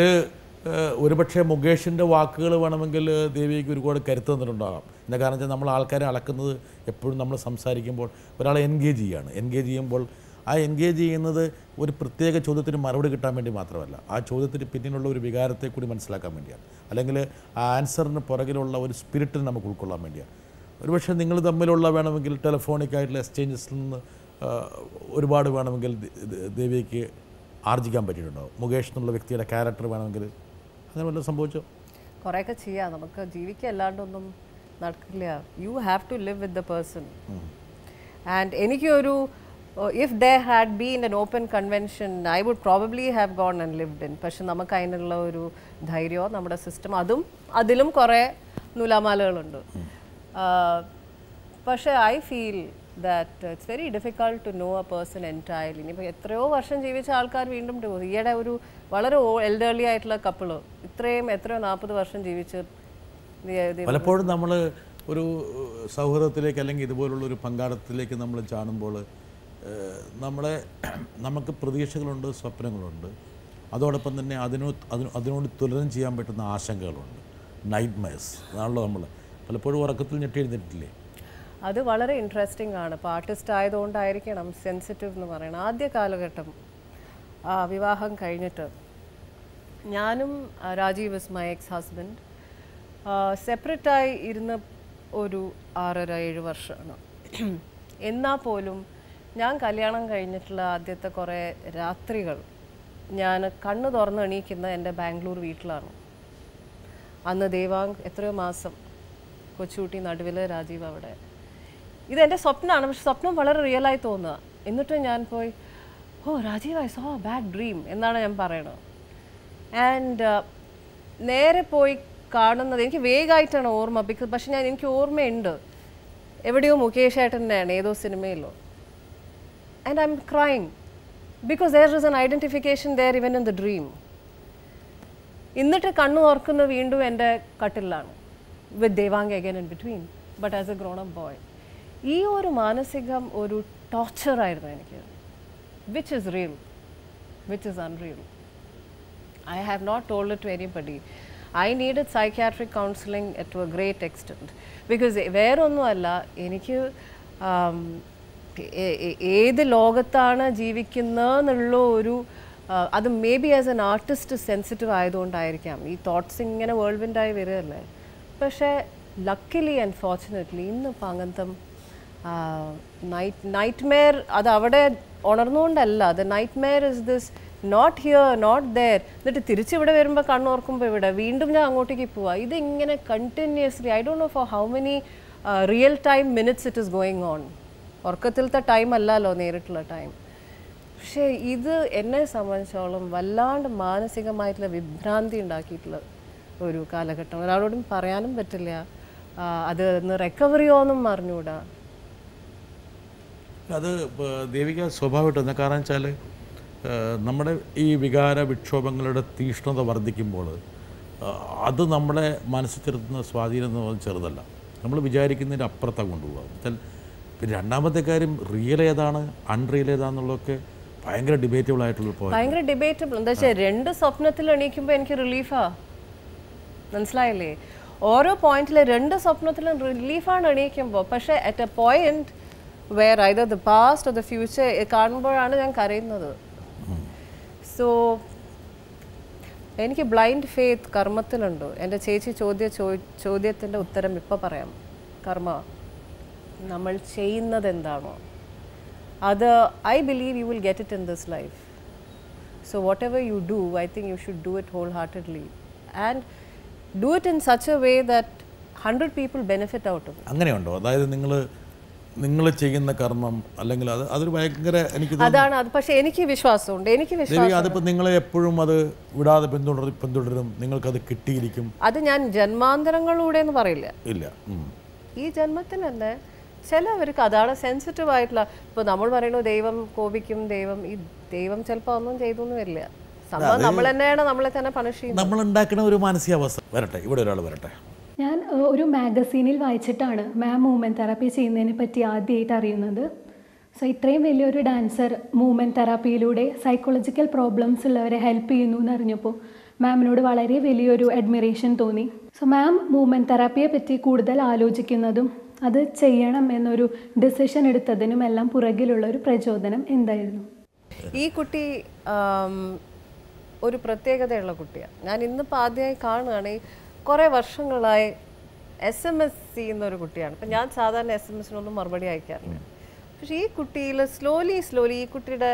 ഒരുപക്ഷെ മുകേഷിൻ്റെ വാക്കുകൾ വേണമെങ്കിൽ ദേവിക്ക് ഒരുപാട് കരുത്ത് തന്നിട്ടുണ്ടാകാം. എന്താ കാരണം വെച്ചാൽ നമ്മൾ ആൾക്കാരെ അളക്കുന്നത് എപ്പോഴും നമ്മൾ സംസാരിക്കുമ്പോൾ ഒരാളെ എൻഗേജ് ചെയ്യുകയാണ്. എൻഗേജ് ചെയ്യുമ്പോൾ ആ എൻഗേജ് ചെയ്യുന്നത് ഒരു പ്രത്യേക ചോദ്യത്തിന് മറുപടി കിട്ടാൻ വേണ്ടി മാത്രമല്ല, ആ ചോദ്യത്തിന് പിന്നിലുള്ള ഒരു വികാരത്തെ കൂടി മനസ്സിലാക്കാൻ വേണ്ടിയാണ്, അല്ലെങ്കിൽ ആ ആൻസറിന് പുറകിലുള്ള ഒരു സ്പിരിറ്റിന് നമുക്ക് ഉൾക്കൊള്ളാൻ വേണ്ടിയാണ്. ഒരുപക്ഷെ നിങ്ങൾ തമ്മിലുള്ള വേണമെങ്കിൽ ടെലഫോണിക്കായിട്ടുള്ള എക്സ്ചേഞ്ചസിൽ നിന്ന് ഒരുപാട് വേണമെങ്കിൽ ദേവിക്ക് ആർജിക്കാൻ പറ്റിയിട്ടുണ്ടാവും. മുകേഷ് എന്നുള്ള വ്യക്തിയുടെ ക്യാരക്ടർ വേണമെങ്കിൽ അങ്ങനെ വല്ലതും സംഭവിച്ചോ? കുറേയൊക്കെ ചെയ്യാം, നമുക്ക് ജീവിക്കുക അല്ലാണ്ടൊന്നും നടക്കില്ല. You have to live with the person. And എനിക്കൊരു if there had been an open convention, I would probably have gone and lived in. പക്ഷെ നമുക്ക് അതിനുള്ള ഒരു ധൈര്യമോ നമ്മുടെ സിസ്റ്റം അതിലും കുറേ നൂലാമാലകളുണ്ട്. പക്ഷേ I feel that it's very difficult to know a person entirely. ഇനിയിപ്പോൾ എത്രയോ വർഷം ജീവിച്ച ആൾക്കാർ വീണ്ടും ഈയിടെ ഒരു വളരെ എൽഡർലി ആയിട്ടുള്ള കപ്പിള് എത്രയോ 40 വർഷം ജീവിച്ച് പലപ്പോഴും നമ്മൾ ഒരു സൗഹൃദത്തിലേക്ക് അല്ലെങ്കിൽ ഇതുപോലുള്ള ഒരു പങ്കാളിത്തത്തിലേക്ക് നമ്മൾ കാണുമ്പോൾ നമുക്ക് പ്രതീക്ഷകളുണ്ട്, സ്വപ്നങ്ങളുണ്ട്, അതോടൊപ്പം തന്നെ അതിനോട് തുലനം ചെയ്യാൻ പറ്റുന്ന ആശങ്കകളുണ്ട്, നൈറ്റ് മെയർസ്. അതാണല്ലോ നമ്മൾ പലപ്പോഴും ഉറക്കത്തിൽ ഞെട്ടി എഴുന്നേറ്റില്ലേ. അത് വളരെ ഇൻട്രസ്റ്റിംഗ് ആണ്. ഇപ്പോൾ ആർട്ടിസ്റ്റ് ആയതുകൊണ്ടായിരിക്കണം സെൻസിറ്റീവ് എന്ന് പറയുന്നത്. ആദ്യ കാലഘട്ടം വിവാഹം കഴിഞ്ഞിട്ട് ഞാനും Rajeev is my ex husband സെപ്പറേറ്റായി ഇരുന്ന് ഒരു 6.5-7 വർഷമാണ്. എന്നാൽ പോലും ഞാൻ കല്യാണം കഴിഞ്ഞിട്ടുള്ള ആദ്യത്തെ കുറേ രാത്രികൾ ഞാൻ കണ്ണ് തുറന്ന് എണീക്കുന്ന എൻ്റെ ബാംഗ്ലൂർ വീട്ടിലാണ്. അന്ന് ദേവാങ്ക് എത്രയോ മാസം, കൊച്ചുകുട്ടി നടുവിൽ, രാജീവ് അവിടെ. ഇതെൻ്റെ സ്വപ്നമാണ്, പക്ഷെ സ്വപ്നം വളരെ റിയലായി തോന്നുക. എന്നിട്ട് ഞാൻ പോയി Rajiv I saw a bad dream എന്നാണ് ഞാൻ പറയണത്. ആൻഡ് നേരെ പോയി കാണുന്നത് എനിക്ക് വേഗമായിട്ടാണ് ഓർമ്മ. പക്ഷെ എനിക്ക് ഓർമ്മയുണ്ട് എവിടെയോ മുകേഷ് ഏട്ടൻ്റെയാണ് ഏതോ സിനിമയിലോ. And I'm crying because there is an identification there even in the dream. എന്നിട്ട് കണ്ണു ഓർക്കുന്ന വീണ്ടും എൻ്റെ കട്ടിലാണ് with Devang again in between, but as a grown up boy. ഈ ഒരു മാനസികം ഒരു ടോർച്ചർ ആയിരുന്നു എനിക്ക്, which is real, which is unreal. I have not told it to anybody. I needed psychiatric counseling to a great extent because വേറൊന്നുമല്ല, എനിക്ക് ഏത് ലോകത്താണ് ജീവിക്കുന്നതെന്നുള്ള ഒരു അത് may be as an artist sensitive ആയതുകൊണ്ടായിരിക്കാം ഈ തോട്ട്സ് ഇങ്ങനെ വേൾഡ്വിൻഡായി വരികയല്ലേ. പക്ഷേ ലക്കിലി ആൻഡ് ഫോർച്ചുനേറ്റ്ലി ഇന്നിപ്പോൾ അങ്ങനത്തെ നൈറ്റ് മെയർ അത് അവിടെ ഉണർന്നുകൊണ്ടല്ല. The nightmare is this not here not there. എന്നിട്ട് തിരിച്ചിവിടെ വരുമ്പോൾ കണ്ണോർക്കുമ്പോൾ ഇവിടെ വീണ്ടും ഞാൻ അങ്ങോട്ടേക്ക് പോവാം. ഇതിങ്ങനെ continuously I don't know for how many real time minutes it is going on. ഉറക്കത്തിലത്തെ ടൈം അല്ലല്ലോ നേരിട്ടുള്ള ടൈം. പക്ഷേ ഇത് എന്നെ സംബന്ധിച്ചോളം വല്ലാണ്ട് മാനസികമായിട്ടുള്ള വിഭ്രാന്തി ഉണ്ടാക്കിയിട്ടുള്ള ഒരു കാലഘട്ടം. ഒരാളോടും പറയാനും പറ്റില്ല, അത് റിക്കവറിയോന്നും അറിഞ്ഞൂടാ. അത് ദേവിക സ്വാഭാവികമായിട്ട് കാരണം വെച്ചാൽ നമ്മുടെ ഈ വികാര വിക്ഷോഭങ്ങളുടെ തീഷ്ണത വർദ്ധിക്കുമ്പോൾ അത് നമ്മളെ മനസ്സിൽ ചെലുത്തുന്ന സ്വാധീനം എന്ന് പറഞ്ഞാൽ ചെറുതല്ല. നമ്മൾ വിചാരിക്കുന്നതിൻ്റെ അപ്പുറത്താണ് കൊണ്ടുപോകാം. വെച്ചാൽ പിന്നെ രണ്ടാമത്തെ കാര്യം റിയൽ ഏതാണ് അൺറിയൽ ഏതാണെന്നുള്ളതൊക്കെ ഭയങ്കര ഡിബേറ്റബിൾ ആയിട്ടുള്ള പോയിന്റ്. ഭയങ്കര ഡിബേറ്റബിൾ. എന്താ വെച്ചാൽ 2 സ്വപ്നത്തിൽ എണീക്കുമ്പോൾ എനിക്ക് റിലീഫാ, മനസ്സിലായില്ലേ? ഓരോ പോയിന്റിലെ 2 സ്വപ്നത്തിലും റിലീഫാണ് എണീക്കുമ്പോൾ. പക്ഷേ at a point where either the past or the future കാണുമ്പോഴാണ് ഞാൻ കരയുന്നത്. സോ എനിക്ക് ബ്ലൈൻഡ് ഫെയ്ത്ത് കർമ്മത്തിലുണ്ട്. എൻ്റെ ചേച്ചി ചോദ്യത്തിൻ്റെ ഉത്തരം ഇപ്പോൾ പറയാം. കർമ്മ, നമ്മൾ ചെയ്യുന്നത് എന്താണോ അത് I believe you will get it in this life. So whatever you do, I think you should do it whole heartedly and do it in such a way that 100 people benefit out of. അങ്ങനെയുണ്ടോ? അതായത് നിങ്ങൾ ചെയ്യുന്ന കർമ്മം അല്ലെങ്കിൽ അതൊരു ഭയങ്കര എനിക്ക് അതാണ് അത്. പക്ഷേ എനിക്ക് വിശ്വാസമുണ്ട്, അതിപ്പോൾ നിങ്ങളെ എപ്പോഴും അത് വിടാതെ പിന്തുടരും, നിങ്ങൾക്കത് കിട്ടിയിരിക്കും. അത് ഞാൻ ജന്മാന്തരങ്ങളിലൂടെ എന്ന് പറയില്ല. ഇല്ല, ഈ ജന്മത്തിൽ തന്നെ ചിലവർക്ക് അതാണ് സെൻസിറ്റീവ് ആയിട്ടുള്ള. ഇപ്പോൾ നമ്മൾ പറയുന്നു ദൈവം കോപിക്കും, ദൈവം ചിലപ്പോൾ ഒന്നും ചെയ്തൊന്നും വരില്ല. സംഭവം നമ്മൾ തന്നെയാണ് നമ്മളെ തന്നെ പണിഷ് ചെയ്യുന്നത്. നമ്മൾ ഉണ്ടാക്കുന്ന ഒരു മാനസികാവസ്ഥ. വരട്ടെ, ഇവിടെ ഒരാൾ വരട്ടെ. ഞാൻ ഒരു മാഗസീനിൽ വായിച്ചിട്ടാണ് മാം മൂവ്മെൻറ്റ് തെറാപ്പി ചെയ്യുന്നതിനെ പറ്റി ആദ്യമായിട്ട് അറിയുന്നത്. സോ ഇത്രയും വലിയൊരു ഡാൻസർ മൂവ്മെൻറ്റ് തെറാപ്പിയിലൂടെ സൈക്കോളജിക്കൽ പ്രോബ്ലംസ് ഉള്ളവരെ ഹെൽപ്പ് ചെയ്യുന്നു എന്നറിഞ്ഞപ്പോൾ മാമിനോട് വളരെ വലിയൊരു അഡ്മിറേഷൻ തോന്നി. സോ മാം മൂവ്മെൻറ്റ് തെറാപ്പിയെ പറ്റി കൂടുതൽ ആലോചിക്കുന്നതും അത് ചെയ്യണം എന്നൊരു ഡിസിഷൻ എടുത്തതിനും എല്ലാം പുറകിലുള്ള ഒരു പ്രചോദനം എന്തായിരുന്നു? ഈ കുട്ടി ഒരു പ്രത്യേകതയുള്ള കുട്ടിയാണ്. ഞാൻ ഇന്നിപ്പോൾ ആദ്യമായി കാണുകയാണ്. കുറേ വർഷങ്ങളായി SMS ചെയ്യുന്ന ഒരു കുട്ടിയാണ്. ഇപ്പം ഞാൻ സാധാരണ SMS-നൊന്നും മറുപടി അയക്കാറില്ല. പക്ഷേ ഈ കുട്ടിയിൽ സ്ലോലി ഈ കുട്ടിയുടെ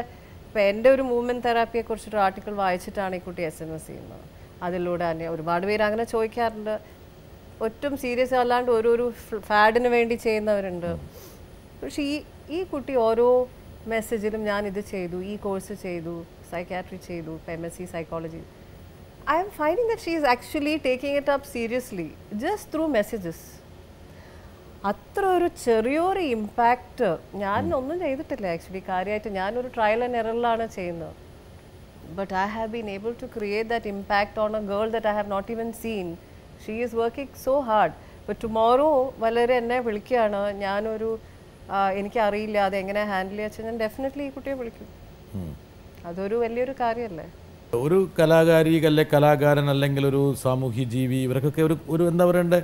ഇപ്പം എൻ്റെ ഒരു മൂവ്മെൻറ്റ് തെറാപ്പിയെക്കുറിച്ചൊരു ആർട്ടിക്കിൾ വായിച്ചിട്ടാണ് ഈ കുട്ടി SMS ചെയ്യുന്നത്. അതിലൂടെ തന്നെ ഒരുപാട് പേര് അങ്ങനെ ചോദിക്കാറുണ്ട്. ഒട്ടും സീരിയസ് അല്ലാണ്ട് ഓരോരോ ഫാഡിന് വേണ്ടി ചെയ്യുന്നവരുണ്ട്. പക്ഷേ ഈ കുട്ടി ഓരോ മെസ്സേജിലും ഞാൻ ഇത് ചെയ്തു, ഈ കോഴ്സ് ചെയ്തു, സൈക്കാട്രി ചെയ്തു, MSc psychology. I am finding that she is actually taking it up seriously just through messages. അത്ര ഒരു ചെറിയൊരു ഇമ്പാക്റ്റ് ഞാൻ ഒന്നും ചെയ്തിട്ടില്ല ആക്ച്വലി. കാര്യമായിട്ട് ഞാനൊരു ട്രയൽ ആൻഡ് എററിലാണ് ചെയ്യുന്നത്. But I have been able to create that impact on a girl that I have not even seen. She is working so hard. But tomorrow വളരെ എന്നെ വിളിക്കുകയാണ്, ഞാനൊരു എനിക്കറിയില്ല അതെങ്ങനെ ഹാൻഡിൽ ചെയ്യാൻ, ഞാൻ ഡെഫിനറ്റ്ലി ഈ കുട്ടിയെ വിളിക്കും. അതൊരു വലിയൊരു കാര്യമല്ലേ? ഒരു കലാകാരി അല്ലെ കലാകാരൻ അല്ലെങ്കിൽ ഒരു സാമൂഹ്യ ജീവി ഇവർക്കൊക്കെ ഒരു എന്താ പറയണ്ടേ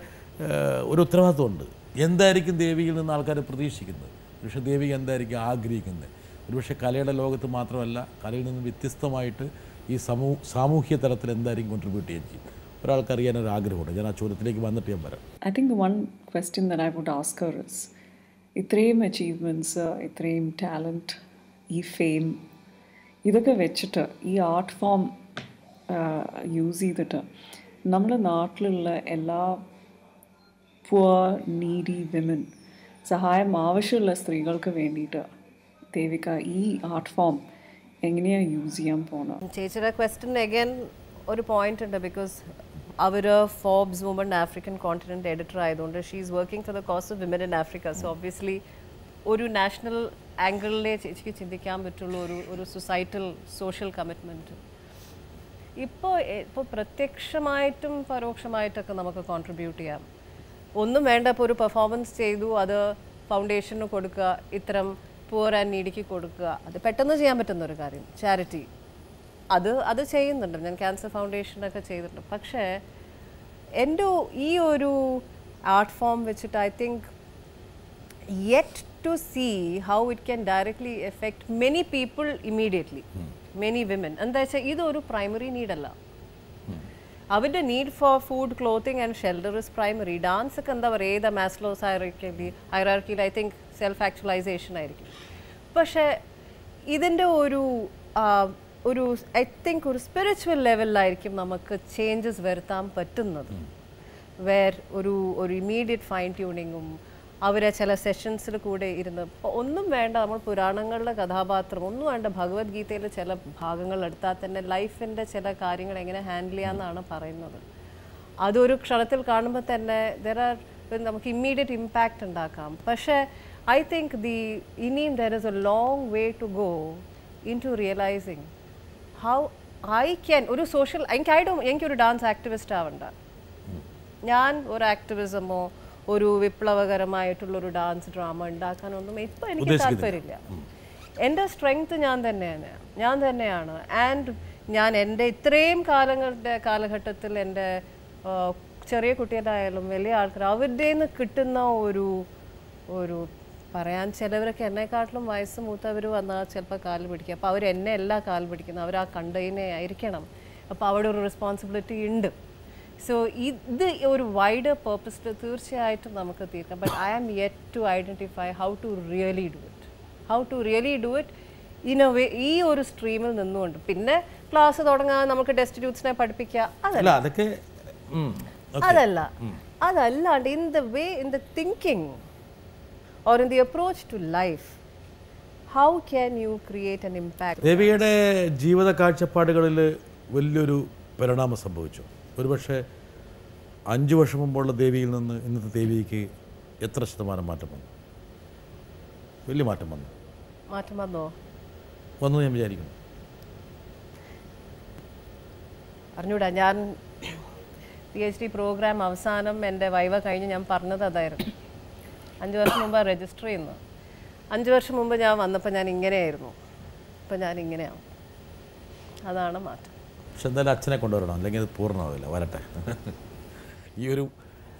ഒരു ഉത്തരവാദിത്വമുണ്ട്. എന്തായിരിക്കും ദേവിയിൽ നിന്ന് ആൾക്കാർ പ്രതീക്ഷിക്കുന്നത്? പക്ഷേ ദേവിക എന്തായിരിക്കും ആഗ്രഹിക്കുന്നത്? ഒരുപക്ഷെ കലയുടെ ലോകത്ത് മാത്രമല്ല, കലയിൽ നിന്ന് വ്യത്യസ്തമായിട്ട് ഈ സാമൂഹ്യ തലത്തിൽ എന്തായിരിക്കും കോൺട്രിബ്യൂട്ട് ചെയ്യാൻ ചെയ്യും ഒരാൾക്ക് അറിയാനൊരു ആഗ്രഹമുണ്ട്. ഞാൻ ആ ചോദ്യത്തിലേക്ക് വന്നിട്ട് ഞാൻ വരാം. I think the one question that I would ask her is, ഇത്രയും അച്ചീവ്മെൻറ്റ്സ്, ഇത്രയും ടാലൻറ്റ്, ഈ ഫെയിം, ഇതൊക്കെ വെച്ചിട്ട് ഈ ആർട്ട് ഫോം യൂസ് ചെയ്തിട്ട് നമ്മുടെ നാട്ടിലുള്ള എല്ലാ പുവർ നീഡി വിമൻ, സഹായം ആവശ്യമുള്ള സ്ത്രീകൾക്ക് വേണ്ടിയിട്ട് ദേവിക ഈ ആർട്ട് ഫോം എങ്ങനെയാണ് യൂസ് ചെയ്യാൻ പോകുന്നത്? ചേച്ചിയുടെ ക്വസ്റ്റ്യൻ അഗൈൻ ഒരു പോയിന്റ് ഉണ്ട്. ബിക്കോസ് അവർ Forbes woman African continent editor ആയതുകൊണ്ട് she is working for the cause of women in Africa. So obviously ഒരു നാഷണൽ ആംഗിളിലേ ചേച്ചിക്ക് ചിന്തിക്കാൻ പറ്റുള്ളൂ ഒരു സൊസൈറ്റൽ സോഷ്യൽ കമ്മിറ്റ്മെൻറ്റ്. ഇപ്പോൾ പ്രത്യക്ഷമായിട്ടും പരോക്ഷമായിട്ടൊക്കെ നമുക്ക് കോൺട്രിബ്യൂട്ട് ചെയ്യാം. ഒന്നും വേണ്ട, ഇപ്പോൾ ഒരു പെർഫോമൻസ് ചെയ്തു, അത് ഫൗണ്ടേഷന് കൊടുക്കുക, ഇത്തരം പുവർ ആൻഡ് നീഡിക്ക് കൊടുക്കുക, അത് പെട്ടെന്ന് ചെയ്യാൻ പറ്റുന്ന ഒരു കാര്യം. ചാരിറ്റി അത് ചെയ്യുന്നുണ്ട്. ഞാൻ ക്യാൻസർ ഫൗണ്ടേഷനൊക്കെ ചെയ്തിട്ടുണ്ട്. പക്ഷേ എൻ്റെ ഈ ഒരു ആർട്ട് ഫോം വെച്ചിട്ട് I think yet to see how it can directly affect many people immediately, many women. എന്താ വെച്ചാൽ ഇതൊരു പ്രൈമറി നീഡല്ല. അവരുടെ need for food, clothing and shelter is primary. Dance ഒക്കെ എന്താ പറയുക, ഏതാ മാസ്ലോസ് ഹൈറാർക്കിയിൽ ഐ തിങ്ക് സെൽഫ് ആക്ച്വലൈസേഷൻ ആയിരിക്കും. പക്ഷേ ഇതിൻ്റെ ഒരു ഐ തിങ്ക് ഒരു സ്പിരിച്വൽ ലെവലിലായിരിക്കും നമുക്ക് ചേഞ്ചസ് വരുത്താൻ പറ്റുന്നത്. വേർ ഒരു ഇമ്മീഡിയറ്റ് ഫൈൻ ട്യൂണിങ്ങും അവരെ ചില സെഷൻസിൽ കൂടെ ഇരുന്ന് ഒന്നും വേണ്ട, നമ്മൾ പുരാണങ്ങളിലെ കഥാപാത്രം ഒന്നും വേണ്ട, ഭഗവത്ഗീതയിലെ ചില ഭാഗങ്ങൾ എടുത്താൽ തന്നെ ലൈഫിൻ്റെ ചില കാര്യങ്ങൾ എങ്ങനെ ഹാൻഡിൽ ചെയ്യാമെന്നാണ് പറയുന്നത്. അതൊരു ക്ഷണത്തിൽ കാണുമ്പോൾ തന്നെ നമുക്ക് ഇമ്മീഡിയറ്റ് ഇമ്പാക്റ്റ് ഉണ്ടാക്കാം. പക്ഷേ ഐ തിങ്ക് ഇനിയും there is a long way to go in to realising how I can ഒരു സോഷ്യൽ എനിക്കൊരു ഡാൻസ് ആക്ടിവിസ്റ്റ് ആവണ്ട. ഞാൻ ഒരു ആക്ടിവിസമോ ഒരു വിപ്ലവകരമായിട്ടുള്ളൊരു ഡാൻസ് ഡ്രാമ ഉണ്ടാക്കാനൊന്നും ഇപ്പം എനിക്ക് താല്പര്യമില്ല. എൻ്റെ സ്ട്രെങ്ത് ഞാൻ തന്നെയാണ്. ആൻഡ് ഞാൻ എൻ്റെ ഇത്രയും കാലഘട്ടത്തിൽ എൻ്റെ ചെറിയ കുട്ടികളായാലും വലിയ ആൾക്കാർ അവരുടെ നിന്ന് കിട്ടുന്ന ഒരു പറയാൻ ചിലവരൊക്കെ എന്നെക്കാട്ടിലും വയസ്സ് മൂത്തവർ വന്നാൽ ചിലപ്പോൾ കാല് പിടിക്കുക. അപ്പോൾ അവരെന്നെ എല്ലാ കാല് പിടിക്കുന്നത്, അവർ ആ കണ്ടതിനെ ആയിരിക്കണം. അപ്പോൾ അവിടെ ഒരു റെസ്പോൺസിബിലിറ്റി ഉണ്ട്. സോ ഇത് ഒരു വൈഡർ പേർപ്പസിൽ തീർച്ചയായിട്ടും നമുക്ക് തീർക്കാം. But I am yet to identify how to really do it in a way, ഈ ഒരു സ്ട്രീമിൽ നിന്നുകൊണ്ട്. പിന്നെ ക്ലാസ് തുടങ്ങാൻ നമുക്ക് ടെസ്റ്റ് ട്യൂട്ട്സിനെ പഠിപ്പിക്കുക, അതല്ലാണ്ട് in the way, in the thinking or in the approach to life, how can you create an impact? ദേവിയുടെ ജീവിത കാഴ്ചപ്പാടുകളിൽ വലിയൊരു പരിണാമം സംഭവിച്ചു. ഒരുപക്ഷെ 5 വർഷം മുമ്പുള്ള ദേവിയിൽ നിന്ന് ഇന്നത്തെ ദേവിക്ക് എത്ര ശതമാനം മാറ്റം വന്നു? വലിയ മാറ്റം വന്നു. വന്നു ഞാൻ വിചാരിക്കുന്നു. അറിഞ്ഞൂടാ, ഞാൻ PhD പ്രോഗ്രാം അവസാനം എൻ്റെ വൈവ കഴിഞ്ഞ് ഞാൻ പറഞ്ഞത് അതായിരുന്നു. 5 വർഷം മുമ്പ് രജിസ്റ്റർ ചെയ്യുന്നു. 5 വർഷം മുമ്പ് ഞാൻ വന്നപ്പോൾ ഞാൻ ഇങ്ങനെയായിരുന്നു, ഇപ്പം ഞാൻ ഇങ്ങനെയാവും. അതാണ് മാറ്റം. പക്ഷെ എന്തായാലും അച്ഛനെ കൊണ്ടുവരണം, അല്ലെങ്കിൽ അത് പൂർണ്ണമാവില്ല. വരട്ടെ.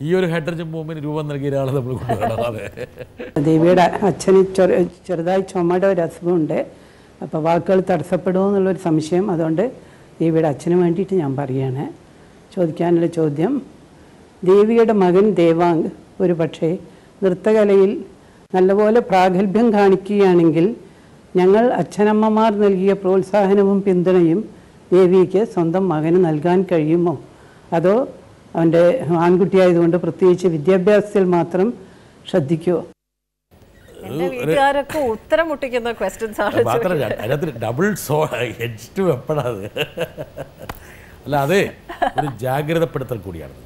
ഈ ഒരു ഹൈഡ്രജൻ ബോംബിന് രൂപം നൽകിയ ഒരാളെ നമ്മൾ കൊണ്ടുവരണം. അതെ, ദേവിയുടെ അച്ഛന് ചെറുതായി ചുമയുടെ ഒരു അസുഖമുണ്ട്. അപ്പോൾ വാക്കുകൾ തടസ്സപ്പെടുമോ എന്നുള്ളൊരു സംശയം. അതുകൊണ്ട് ദേവിയുടെ അച്ഛന് വേണ്ടിയിട്ട് ഞാൻ പറയുകയാണ്. ചോദിക്കാനുള്ള ചോദ്യം, ദേവിയുടെ മകൻ ദേവാങ് ഒരു പക്ഷേ നൃത്തകലയിൽ നല്ലപോലെ പ്രാഗൽഭ്യം കാണിക്കുകയാണെങ്കിൽ ഞങ്ങൾ അച്ഛനമ്മമാർ നൽകിയ പ്രോത്സാഹനവും പിന്തുണയും ദേവിക്ക് സ്വന്തം മകന് നൽകാൻ കഴിയുമോ? അതോ അവൻ്റെ ആൺകുട്ടിയായതുകൊണ്ട് പ്രത്യേകിച്ച് വിദ്യാഭ്യാസത്തിൽ മാത്രം ശ്രദ്ധിക്കുമോ? ഉത്തരം മുട്ടിക്കുന്ന ക്വസ്റ്റ്യൻസ് ആണ്. അതിനകത്ത് ഡബിൾ ഹെഡ്ജ് വെപ്പണത്. അല്ല, അതെ, ഒരു ജാഗ്രതപ്പെടുത്തൽ കൂടിയാണ്.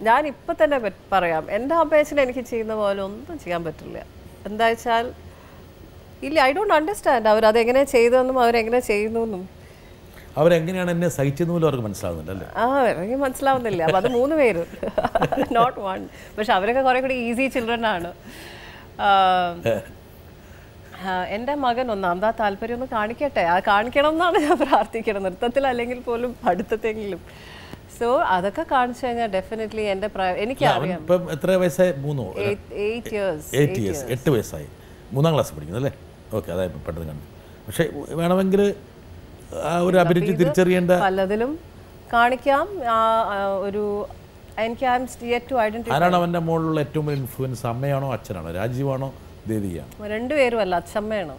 ഞാൻ ഇപ്പം തന്നെ പറയാം, എൻ്റെ അപേക്ഷയിൽ എനിക്ക് ചെയ്യുന്ന പോലെ ഒന്നും ചെയ്യാൻ പറ്റില്ല. എന്താ വെച്ചാൽ ഇല്ല, ഐ ഡോണ്ട് അണ്ടർസ്റ്റാൻഡ് അവരതെങ്ങനെ ചെയ്തതെന്നും അവരെങ്ങനെ ചെയ്യുന്നു അവരെങ്ങനെയാണ് എന്നെ സഹിച്ചെന്ന് പോലും അവർക്ക് മനസ്സിലാവുന്നില്ല. എനിക്ക് മനസ്സിലാവുന്നില്ല. അപ്പം അത് 3 പേര്, നോട്ട് 1. പക്ഷെ അവരൊക്കെ കുറേ കൂടി ഈസി ചിൽഡ്രൻ ആണ്. എൻ്റെ മകൻ ഒന്നാമതാ താല്പര്യം ഒന്ന് കാണിക്കട്ടെ, കാണിക്കണം എന്നാണ് ഞാൻ പ്രാർത്ഥിക്കണം, നൃത്തത്തിൽ അല്ലെങ്കിൽ പോലും പഠിത്തത്തെങ്കിലും. സോ അതൊക്കെ കാണിച്ചു കഴിഞ്ഞാൽ ഡെഫിനറ്റ്ലി എൻ്റെ എനിക്കറിയാം. ഇപ്പം എത്ര വയസ്സായി? 8 years. 8 വയസ്സായി. 3ാം ക്ലാസ് പഠിക്കുന്നത് അല്ലേ? ഓക്കെ, അതായത് പെട്ടെന്ന് കണ്ടു. പക്ഷേ വേണമെങ്കിൽ ഒരു അഭിരുചി തിരിച്ചറിയേണ്ട പലതിലും കാണിക്കാം. ഒരു എനിക്ക് ആരാണ് അവൻ്റെ മുകളിലുള്ള ഏറ്റവും വലിയ ഇൻഫ്ലുവൻസ്? അമ്മയാണോ അച്ഛനാണോ? രാജീവാണോ ദേവിയാണോ? 2 പേരും അല്ല, അച്ഛമ്മയാണ്.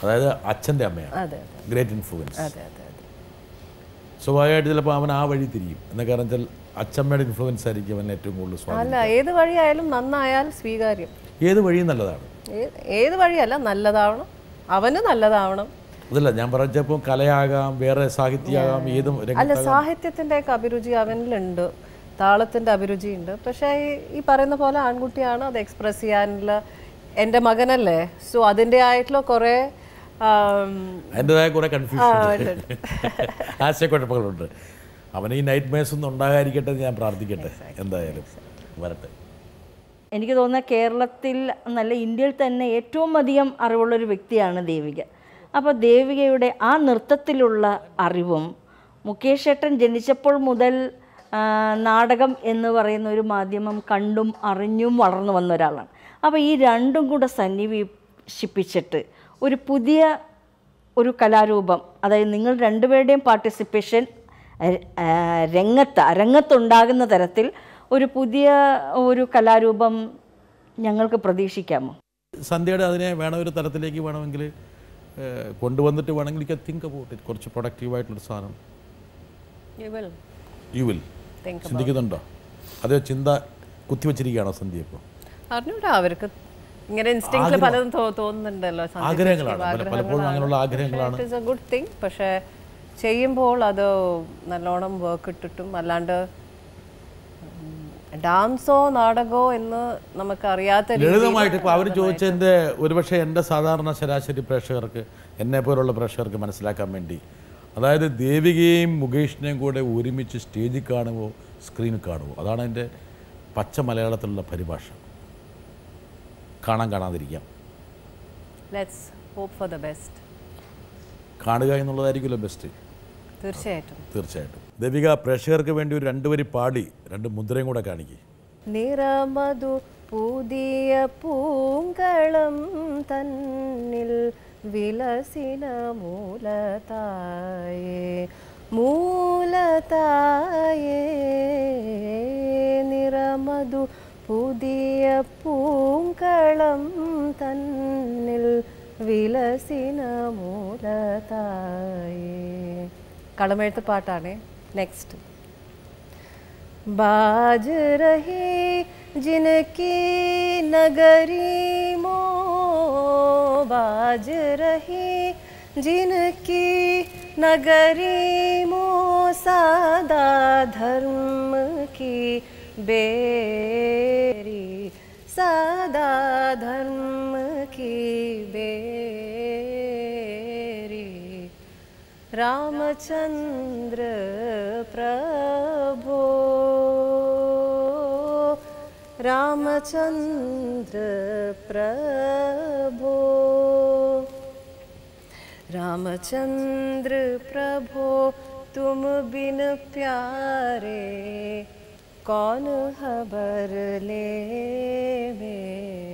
അതായത് അച്ഛൻ്റെ അമ്മയാണ് ഗ്രേറ്റ് ഇൻഫ്ലുവൻസ്. സ്വാഭാവികമായിട്ട് ചിലപ്പോൾ അവൻ ആ വഴി തിരിയും. എന്ന കാരണത്തിൽ അച്ഛമ്മയുടെ ഇൻഫ്ലുവൻസ് ആയിരിക്കും അവൻ ഏറ്റവും കൂടുതൽ സ്വാധീനം. അല്ല, ഏത് വഴിയായാലും നന്നായാൽ സ്വീകാര്യം. ഏത് വഴിയും നല്ലതാണ്. ഏത് വഴിയല്ല, നല്ലതാവണം, അവന് നല്ലതാവണം. അതല്ല ഞാൻ പറഞ്ഞപ്പോൾ കലയാകാം, വേറെ സാഹിത്യമാകാം, ഏതും. അല്ല, സാഹിത്യത്തിൻ്റെ ഒക്കെ അഭിരുചി അവനിലുണ്ട്, താളത്തിൻ്റെ അഭിരുചിയുണ്ട്. പക്ഷേ ഈ പറയുന്ന പോലെ ആൺകുട്ടിയാണ്, അത് എക്സ്പ്രസ് ചെയ്യാനുള്ള എൻ്റെ മകനല്ലേ. സോ അതിൻ്റെ ആയിട്ടുള്ള കുറേ അതിൻ്റെതായ കുറേ കൺഫ്യൂഷൻ, ആശയക്കുഴപ്പങ്ങളുണ്ട്. അവന് ഈ നൈറ്റ് മേഴ്സ് ഒന്നും ഉണ്ടാകാതിരിക്കട്ടെ എന്ന് ഞാൻ പ്രാർത്ഥിക്കട്ടെ. എന്തായാലും വരട്ടെ. എനിക്ക് തോന്നുന്നത് കേരളത്തിൽ നല്ല ഇന്ത്യയിൽ തന്നെ ഏറ്റവും അധികം അറിവുള്ളൊരു വ്യക്തിയാണ് ദേവിക. അപ്പോൾ ദേവികയുടെ ആ നൃത്തത്തിലുള്ള അറിവും, മുകേഷ് ഏട്ടൻ ജനിച്ചപ്പോൾ മുതൽ നാടകം എന്ന് പറയുന്ന ഒരു മാധ്യമം കണ്ടും അറിഞ്ഞും വളർന്നു വന്ന ഒരാളാണ്. അപ്പോൾ ഈ രണ്ടും കൂടെ സന്നിവേശിപ്പിച്ചിട്ട് ഒരു പുതിയ കലാരൂപം, അതായത് നിങ്ങൾ രണ്ടുപേരുടെയും പാർട്ടിസിപ്പേഷൻ അരങ്ങത്തുണ്ടാകുന്ന തരത്തിൽ ഒരു പുതിയ കലാരൂപം ഞങ്ങൾക്ക് പ്രതീക്ഷിക്കാമോ? സന്ധ്യയുടെ അതിനെ വേണം ഒരു തലത്തിലേക്ക് വേണമെങ്കിൽ കൊണ്ടുവന്നിട്ട് വേണമെങ്കിൽ തിങ്ക് അബൌട്ട് ഇറ്റ്. കുറച്ച് പ്രൊഡക്റ്റീവായിട്ടുള്ളൊരു സാധനം യു വിൽ ചിന്തിക്കുന്നുണ്ടോ? അതോ ചിന്ത കുത്തിവെച്ചിരിക്കുകയാണോ സന്ധ്യ ഇപ്പോൾ? അറിഞ്ഞൂടാ, അവർക്ക് ഇങ്ങനെ ഇൻസ്റ്റിങ്ക്റ്റിൽ പലതും തോന്നുന്നുണ്ടല്ലോ. ആഗ്രഹങ്ങളാണ് പലപ്പോഴും, അങ്ങനെയുള്ള ആഗ്രഹങ്ങളാണ്. It is a good thing. പക്ഷേ ചെയ്യുമ്പോൾ അത് നല്ലോണം വർക്ക് ഇട്ടിട്ടും, അല്ലാണ്ട് ഡാൻസോ നാടകമോ എന്ന് നമുക്കറിയാത്ത ലളിതമായിട്ട് ഇപ്പോൾ അവർ ചോദിച്ചതിൻ്റെ ഒരുപക്ഷെ എൻ്റെ സാധാരണ ശരാശരി പ്രേക്ഷകർക്ക്, എന്നെ പോലുള്ള പ്രേക്ഷകർക്ക് മനസ്സിലാക്കാൻ വേണ്ടി, അതായത് ദേവികയെയും മുകേഷിനെയും കൂടെ ഒരുമിച്ച് സ്റ്റേജിൽ കാണുമോ സ്ക്രീനിൽ കാണുമോ, അതാണ് എൻ്റെ പച്ച മലയാളത്തിലുള്ള പരിഭാഷ. കാണാതിരിക്കാം. Let's hope for the best. കാണുക എന്നുള്ളതായിരിക്കുമല്ലോ ബെസ്റ്റ്. തീർച്ചയായിട്ടും. ദേവിക, പ്രേക്ഷകർക്ക് വേണ്ടി ഒരു 2 വരി പാടി 2 മുദ്രയും കൂടെ കാണിക്കേ. നിറമധു പുതിയ പൂങ്കളം തന്നിൽ വിലസിന മൂലതായേ നിറമധു പുതിയ പൂങ്കളം തന്നിൽ വിലസിന മൂലതായേ. കളമെഴുത്ത് പാട്ടാണേ. നെക്സ്റ്റ്. बाज रही जिनकी नगरी मो, बाज रही जिनकी नगरी मो, सादा धर्म की बेरी, सादा धर्म की बेरी, रामचंद्र प्रभो, रामचंद्र प्रभो, रामचंद्र प्रभो, तुम बिन प्यारे कौन खबर ले मेरे.